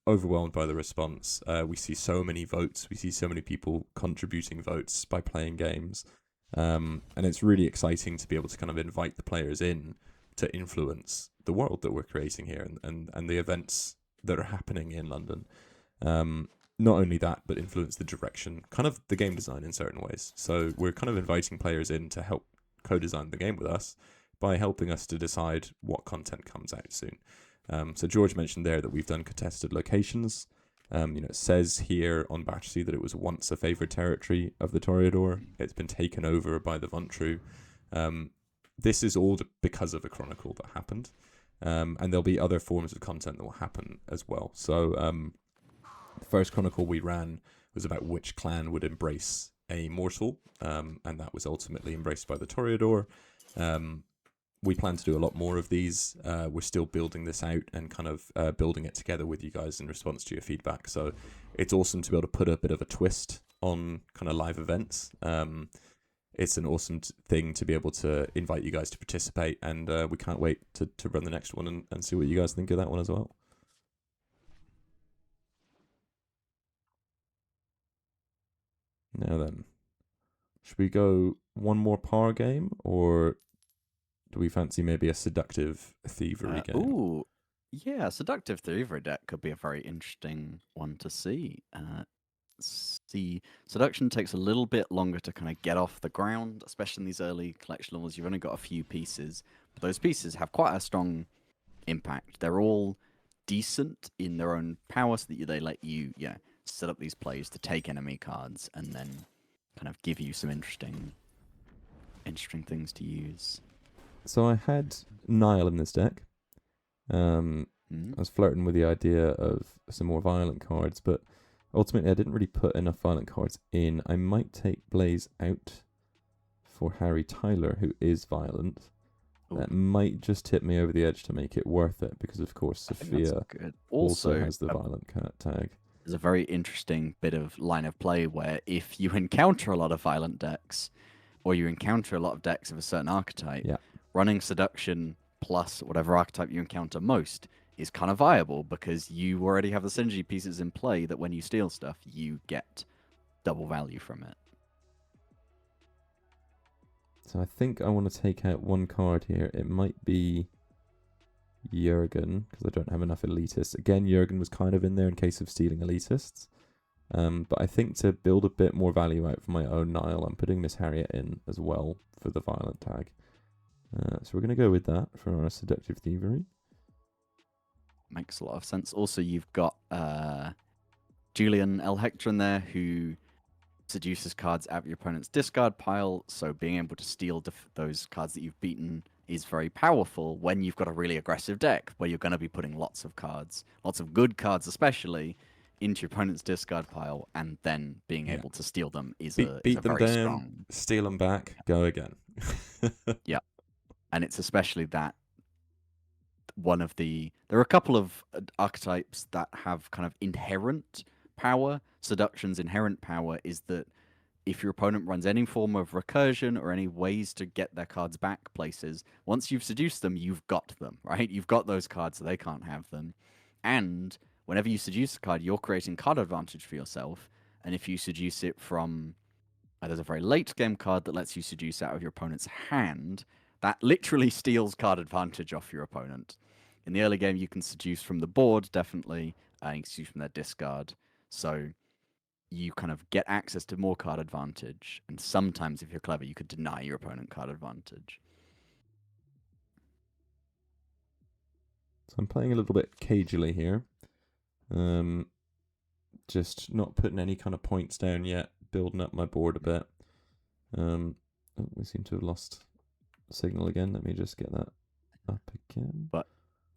Overwhelmed by the response. We see so many votes. We see so many people contributing votes by playing games. And it's really exciting to be able to kind of invite the players in to influence the world that we're creating here and the events that are happening in London. Not only that, but influence the direction, kind of the game design in certain ways. So we're kind of inviting players in to help co-design the game with us by helping us to decide what content comes out soon. So George mentioned there that we've done contested locations. It says here on Battersea that it was once a favoured territory of the Toreador. It's been taken over by the Vontru. This is all because of a chronicle that happened. And there'll be other forms of content that will happen as well. So the first chronicle we ran was about which clan would embrace a mortal, and that was ultimately embraced by the Toreador. We plan to do a lot more of these. We're still building this out and kind of building it together with you guys in response to your feedback. So it's awesome to be able to put a bit of a twist on kind of live events. It's an awesome thing to be able to invite you guys to participate, and we can't wait to run the next one and see what you guys think of that one as well. Now then, should we go one more power game, or do we fancy maybe a seductive thievery game?
Ooh, yeah, seductive thievery deck could be a very interesting one to see. See, seduction takes a little bit longer to kind of get off the ground, especially in these early collection levels. You've only got a few pieces, but those pieces have quite a strong impact. They're all decent in their own power, so that they let you, set up these plays to take enemy cards and then kind of give you some interesting things to use.
So I had Nile in this deck. I was flirting with the idea of some more violent cards, but ultimately I didn't really put enough violent cards in. I might take Blaze out for Harry Tyler, who is violent. Ooh. That might just tip me over the edge to make it worth it, because of course Sophia also has the violent cat tag.
There's a very interesting bit of line of play where if you encounter a lot of violent decks, or you encounter a lot of decks of a certain archetype, running seduction plus whatever archetype you encounter most is kind of viable, because you already have the synergy pieces in play that when you steal stuff, you get double value from it.
So I think I want to take out one card here. It might be Jurgen, because I don't have enough elitists. Again, Jurgen was kind of in there in case of stealing elitists. But I think to build a bit more value out for my own Nile, I'm putting Miss Harriet in as well for the violent tag. So we're going to go with that for our seductive thievery.
Makes a lot of sense. Also, you've got Julian L. Hector in there, who seduces cards out of your opponent's discard pile, so being able to steal those cards that you've beaten is very powerful when you've got a really aggressive deck, where you're going to be putting lots of cards, lots of good cards especially, into your opponent's discard pile, and then being able to steal them is a very strong...
Steal them back, go again.
Yeah. And it's especially that one of the... There are a couple of archetypes that have kind of inherent power. Seduction's inherent power is that if your opponent runs any form of recursion or any ways to get their cards back places, once you've seduced them, you've got them, right? You've got those cards, so they can't have them. And whenever you seduce a card, you're creating card advantage for yourself. And if you seduce it from... there's a very late game card that lets you seduce out of your opponent's hand. That literally steals card advantage off your opponent. In the early game, you can seduce from the board, definitely. You can seduce from their discard. So you kind of get access to more card advantage. And sometimes, if you're clever, you could deny your opponent card advantage.
So I'm playing a little bit cagily here. Just not putting any kind of points down yet. Building up my board a bit. We seem to have lost signal again. Let me just get that up again.
But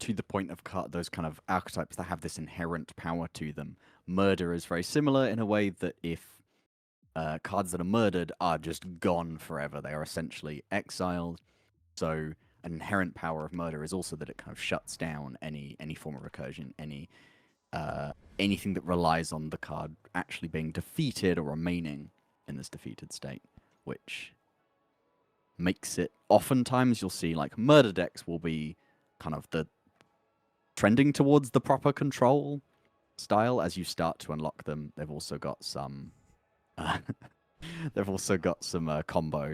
to the point of those kind of archetypes that have this inherent power to them, murder is very similar in a way that if cards that are murdered are just gone forever, they are essentially exiled. So an inherent power of murder is also that it kind of shuts down any form of recursion, anything that relies on the card actually being defeated or remaining in this defeated state, which makes it, oftentimes you'll see like murder decks will be kind of the trending towards the proper control style as you start to unlock them. They've also got some combo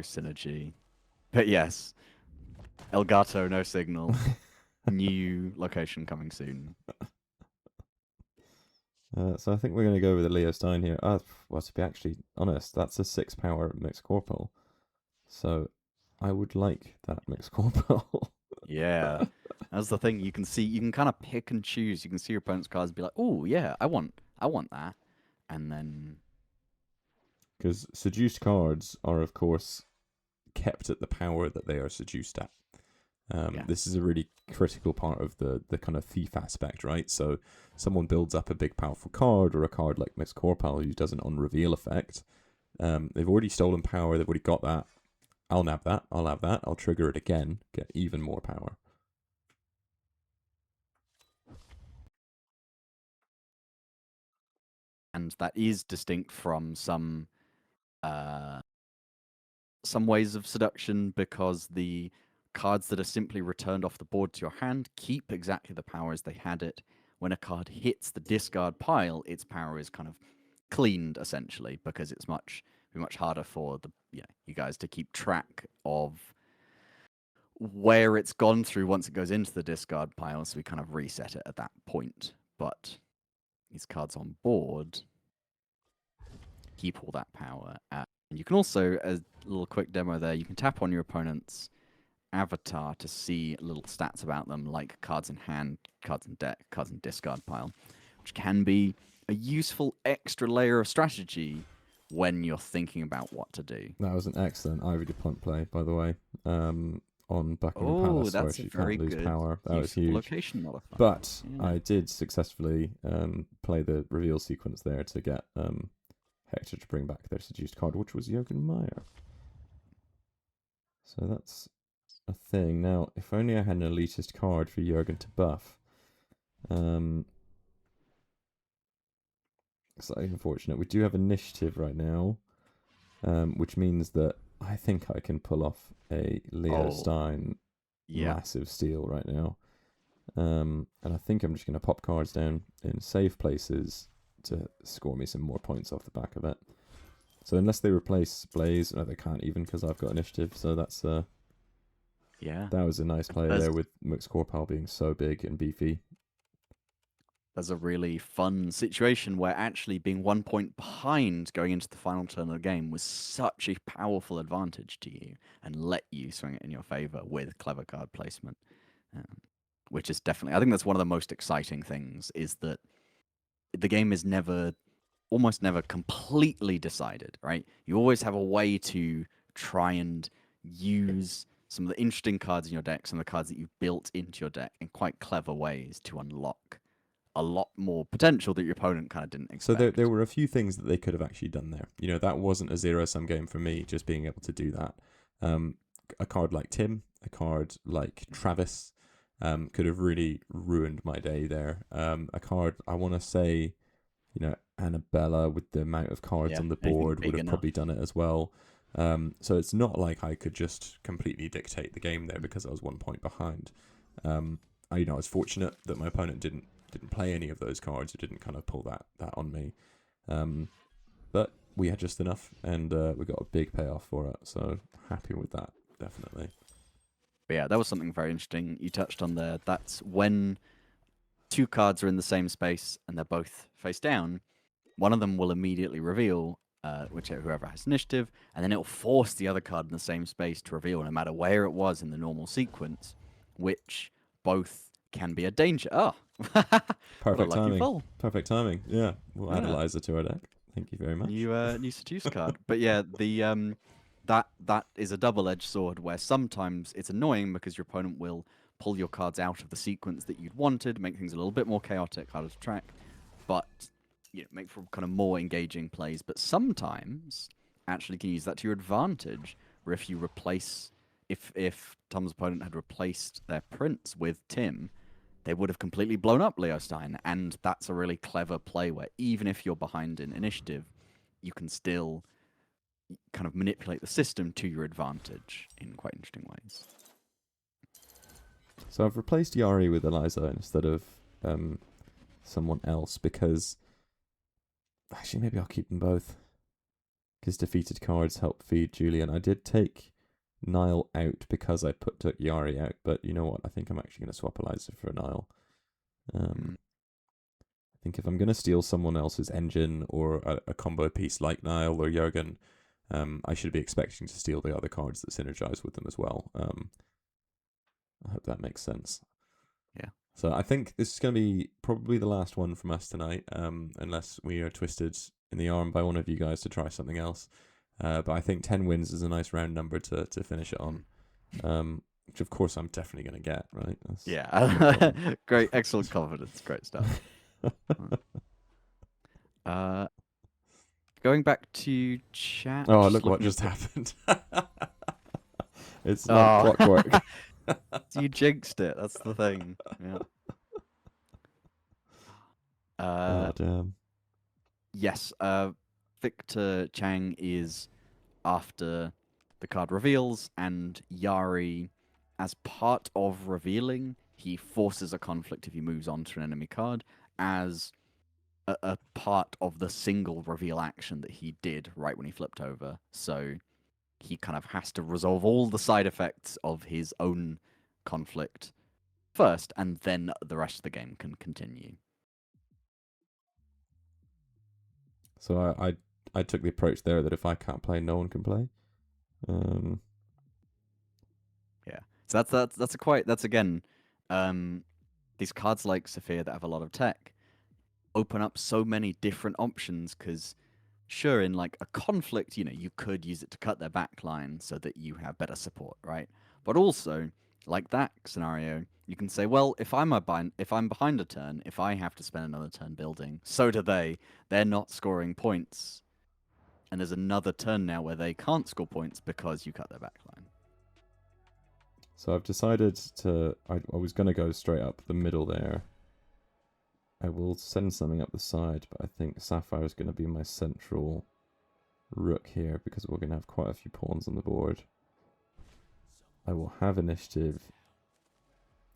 synergy. But yes, Elgato, no signal. New location coming soon.
So I think we're going to go with the Leo Stein here. Well, to be actually honest, that's a 6-power mixed corporal. So I would like that mixed corporal.
Yeah. That's the thing. You can kind of pick and choose. You can see your opponent's cards and be like, oh, yeah, I want that. And then...
Because seduced cards are, of course, kept at the power that they are seduced at. This is a really critical part of the kind of thief aspect, right? So someone builds up a big powerful card, or a card like Mixed Corpal who does an on-reveal effect. They've already stolen power, they've already got that. I'll nab that, I'll have that, I'll trigger it again, get even more power.
And that is distinct from some ways of seduction, because the cards that are simply returned off the board to your hand keep exactly the power as they had it. When a card hits the discard pile, its power is kind of cleaned, essentially, because it's much harder for you guys to keep track of where it's gone through once it goes into the discard pile, so we kind of reset it at that point. But these cards on board keep all that power. And you can also, a little quick demo there, you can tap on your opponent's avatar to see little stats about them, like cards in hand, cards in deck, cards in discard pile, which can be a useful extra layer of strategy when you're thinking about what to do.
That was an excellent Ivy DuPont play, by the way. On Buckingham Palace, where she can't lose power. That was huge.
Location modifier.
But I did successfully play the reveal sequence there to get Hector to bring back their seduced card, which was Jürgen Meyer. So that's a thing. Now, if only I had an elitist card for Jürgen to buff. Slightly unfortunate. We do have initiative right now, which means that I think I can pull off a Leo Stein massive steal right now. And I think I'm just going to pop cards down in safe places to score me some more points off the back of it. So unless they replace Blaze, no, they can't even, because I've got initiative. So that's that was a nice play there, with Mux Corpal being so big and beefy.
There's a really fun situation where actually being 1 point behind going into the final turn of the game was such a powerful advantage to you, and let you swing it in your favor with clever card placement. Which is definitely, I think that's one of the most exciting things, is that the game is almost never completely decided, right? You always have a way to try and use some of the interesting cards in your deck, some of the cards that you've built into your deck, in quite clever ways to unlock a lot more potential that your opponent kind of didn't expect.
So there were a few things that they could have actually done there. You know, that wasn't a zero-sum game for me, just being able to do that. A card like Tim, a card like Travis, could have really ruined my day there. A card, I want to say, you know, Annabella, with the amount of cards on the board, would have probably done it as well. So it's not like I could just completely dictate the game there because I was 1 point behind. I was fortunate that my opponent didn't play any of those cards. It didn't kind of pull that on me. But we had just enough, and we got a big payoff for it. So happy with that, definitely.
But yeah, that was something very interesting you touched on there. That's when two cards are in the same space and they're both face down, one of them will immediately reveal, whoever has initiative, and then it'll force the other card in the same space to reveal, no matter where it was in the normal sequence, which both can be a danger. Oh,
perfect timing. Perfect timing. Yeah, we'll add Eliza to our deck. Thank you very much.
New seduce card. But yeah, the that is a double-edged sword, where sometimes it's annoying because your opponent will pull your cards out of the sequence that you'd wanted, make things a little bit more chaotic, harder to track, but make for kind of more engaging plays. But sometimes actually can use that to your advantage, where if you replace if Tom's opponent had replaced their prince with Tim, they would have completely blown up Leo Stein, and that's a really clever play where even if you're behind in initiative, you can still kind of manipulate the system to your advantage in quite interesting ways.
So I've replaced Yari with Eliza instead of someone else because actually maybe I'll keep them both because defeated cards help feed Julian. I did take Nile out because I took Yari out, but you know what? I think I'm actually going to swap Eliza for Nile. I think if I'm going to steal someone else's engine or a combo piece like Nile or Jurgen, I should be expecting to steal the other cards that synergize with them as well. I hope that makes sense.
Yeah.
So I think this is going to be probably the last one from us tonight, unless we are twisted in the arm by one of you guys to try something else. But I think 10 wins is a nice round number to finish it on, which of course I'm definitely going to get, right? That's
Yeah. Great, excellent confidence. Great stuff. Going back to chat.
Oh, look what just happened. It's not clockwork.
You jinxed it. That's the thing. Yeah.
Oh, damn.
Yes. Victor Chang is after the card reveals, and Yari, as part of revealing, he forces a conflict if he moves on to an enemy card as a part of the single reveal action that he did right when he flipped over. So he kind of has to resolve all the side effects of his own conflict first, and then the rest of the game can continue.
So I took the approach there that if I can't play, no one can play.
Yeah. So that's again, these cards like Sophia that have a lot of tech open up so many different options because sure, in like a conflict, you could use it to cut their back line so that you have better support, right? But also, like that scenario, you can say, well, if I'm behind a turn, if I have to spend another turn building, so do they. They're not scoring points. And there's another turn now where they can't score points because you cut their back line.
So I've decided I was going to go straight up the middle there. I will send something up the side, but I think Sapphire is going to be my central rook here because we're going to have quite a few pawns on the board. I will have initiative.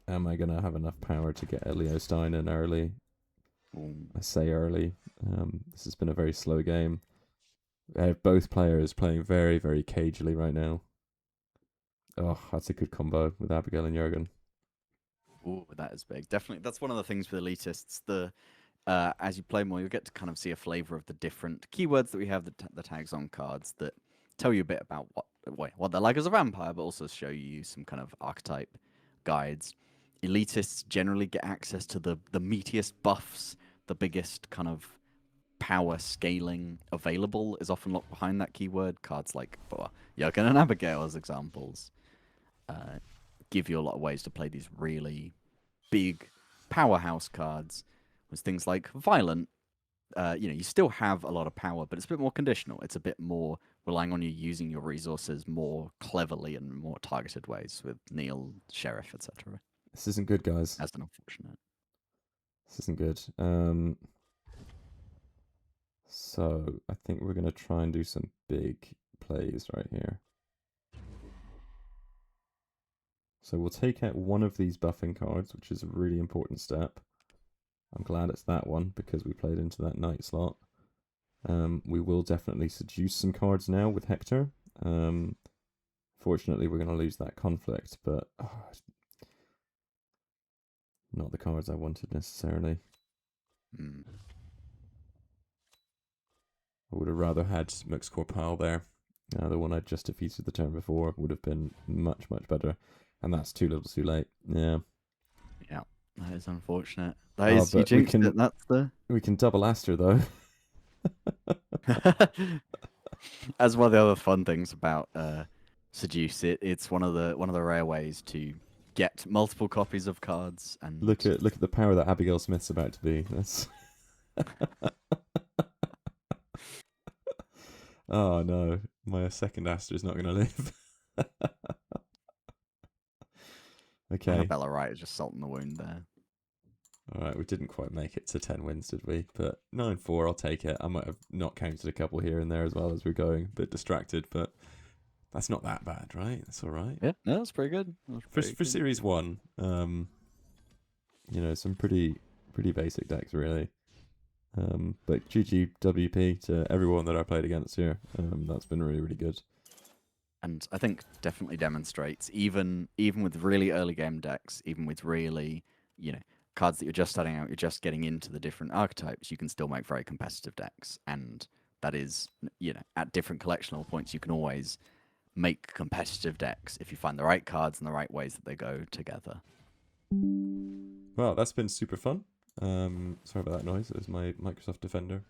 Am I going to have enough power to get Leo Stein in early? I say early. This has been a very slow game. I have both players playing very, very cagily right now. Oh, that's a good combo with Abigail and Jurgen.
Ooh, that is big. Definitely, that's one of the things with elitists. As you play more, you'll get to kind of see a flavor of the different keywords that we have, the tags on cards that tell you a bit about what they're like as a vampire, but also show you some kind of archetype guides. Elitists generally get access to the meatiest buffs, the biggest kind of power scaling available is often locked behind that keyword. Cards like Jurgen and Abigail as examples give you a lot of ways to play these really big powerhouse cards. With things like Violent, you still have a lot of power, but it's a bit more conditional. It's a bit more relying on you using your resources more cleverly and more targeted ways with Neil, Sheriff, etc.
This isn't good, guys.
That's an unfortunate.
This isn't good. So I think we're going to try and do some big plays right here. So we'll take out one of these buffing cards, which is a really important step. I'm glad it's that one because we played into that knight slot. We will definitely seduce some cards now with Hector. Fortunately, we're going to lose that conflict, but not the cards I wanted necessarily. I would have rather had Mux Corpal there. The one I just defeated the turn before would have been much, much better. And that's too little too late. Yeah.
Yeah, that is unfortunate. That is, you jinxed it. That's
We can double Aster, though.
As one of the other fun things about Seduce, it's one of the rare ways to get multiple copies of cards. And
look at the power that Abigail Smith's about to be. That's oh no, my second Aster is not going to live. Okay.
Annabella Wright is just salt in the wound there.
All right, we didn't quite make it to 10 wins, did we? But 9-4, I'll take it. I might have not counted a couple here and there as well as we're going. A bit distracted, but that's not that bad, right? That's all right.
Yeah, no, that's pretty good.
For Series 1, some pretty basic decks, really. But GGWP to everyone that I played against here. That's been really, really good.
And I think definitely demonstrates, even with really early game decks, even with really, cards that you're just starting out, you're just getting into the different archetypes, you can still make very competitive decks. And that is, at different collectional points, you can always make competitive decks if you find the right cards and the right ways that they go together.
Well, that's been super fun. Sorry about that noise. It was my Microsoft Defender.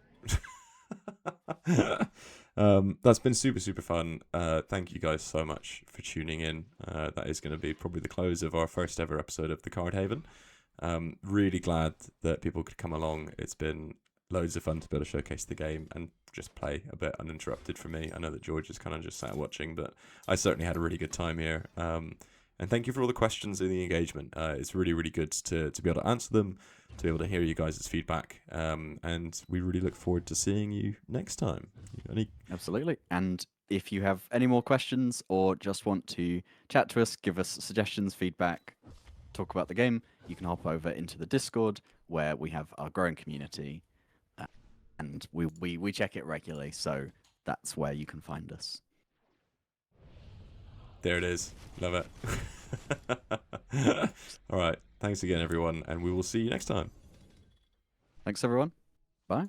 That's been super, super fun. Thank you guys so much for tuning in. That is going to be probably the close of our first ever episode of the Card Haven. Really glad that people could come along. It's been loads of fun to be able to showcase the game and just play a bit uninterrupted for me. I know that George is kind of just sat watching, but I certainly had a really good time here. And thank you for all the questions and the engagement. It's really, really good to be able to answer them, to be able to hear you guys' feedback. And we really look forward to seeing you next time.
Absolutely. And if you have any more questions or just want to chat to us, give us suggestions, feedback, talk about the game, you can hop over into the Discord where we have our growing community. And we check it regularly, so that's where you can find us.
There it is. Love it. All right. Thanks again, everyone, and we will see you next time.
Thanks, everyone. Bye.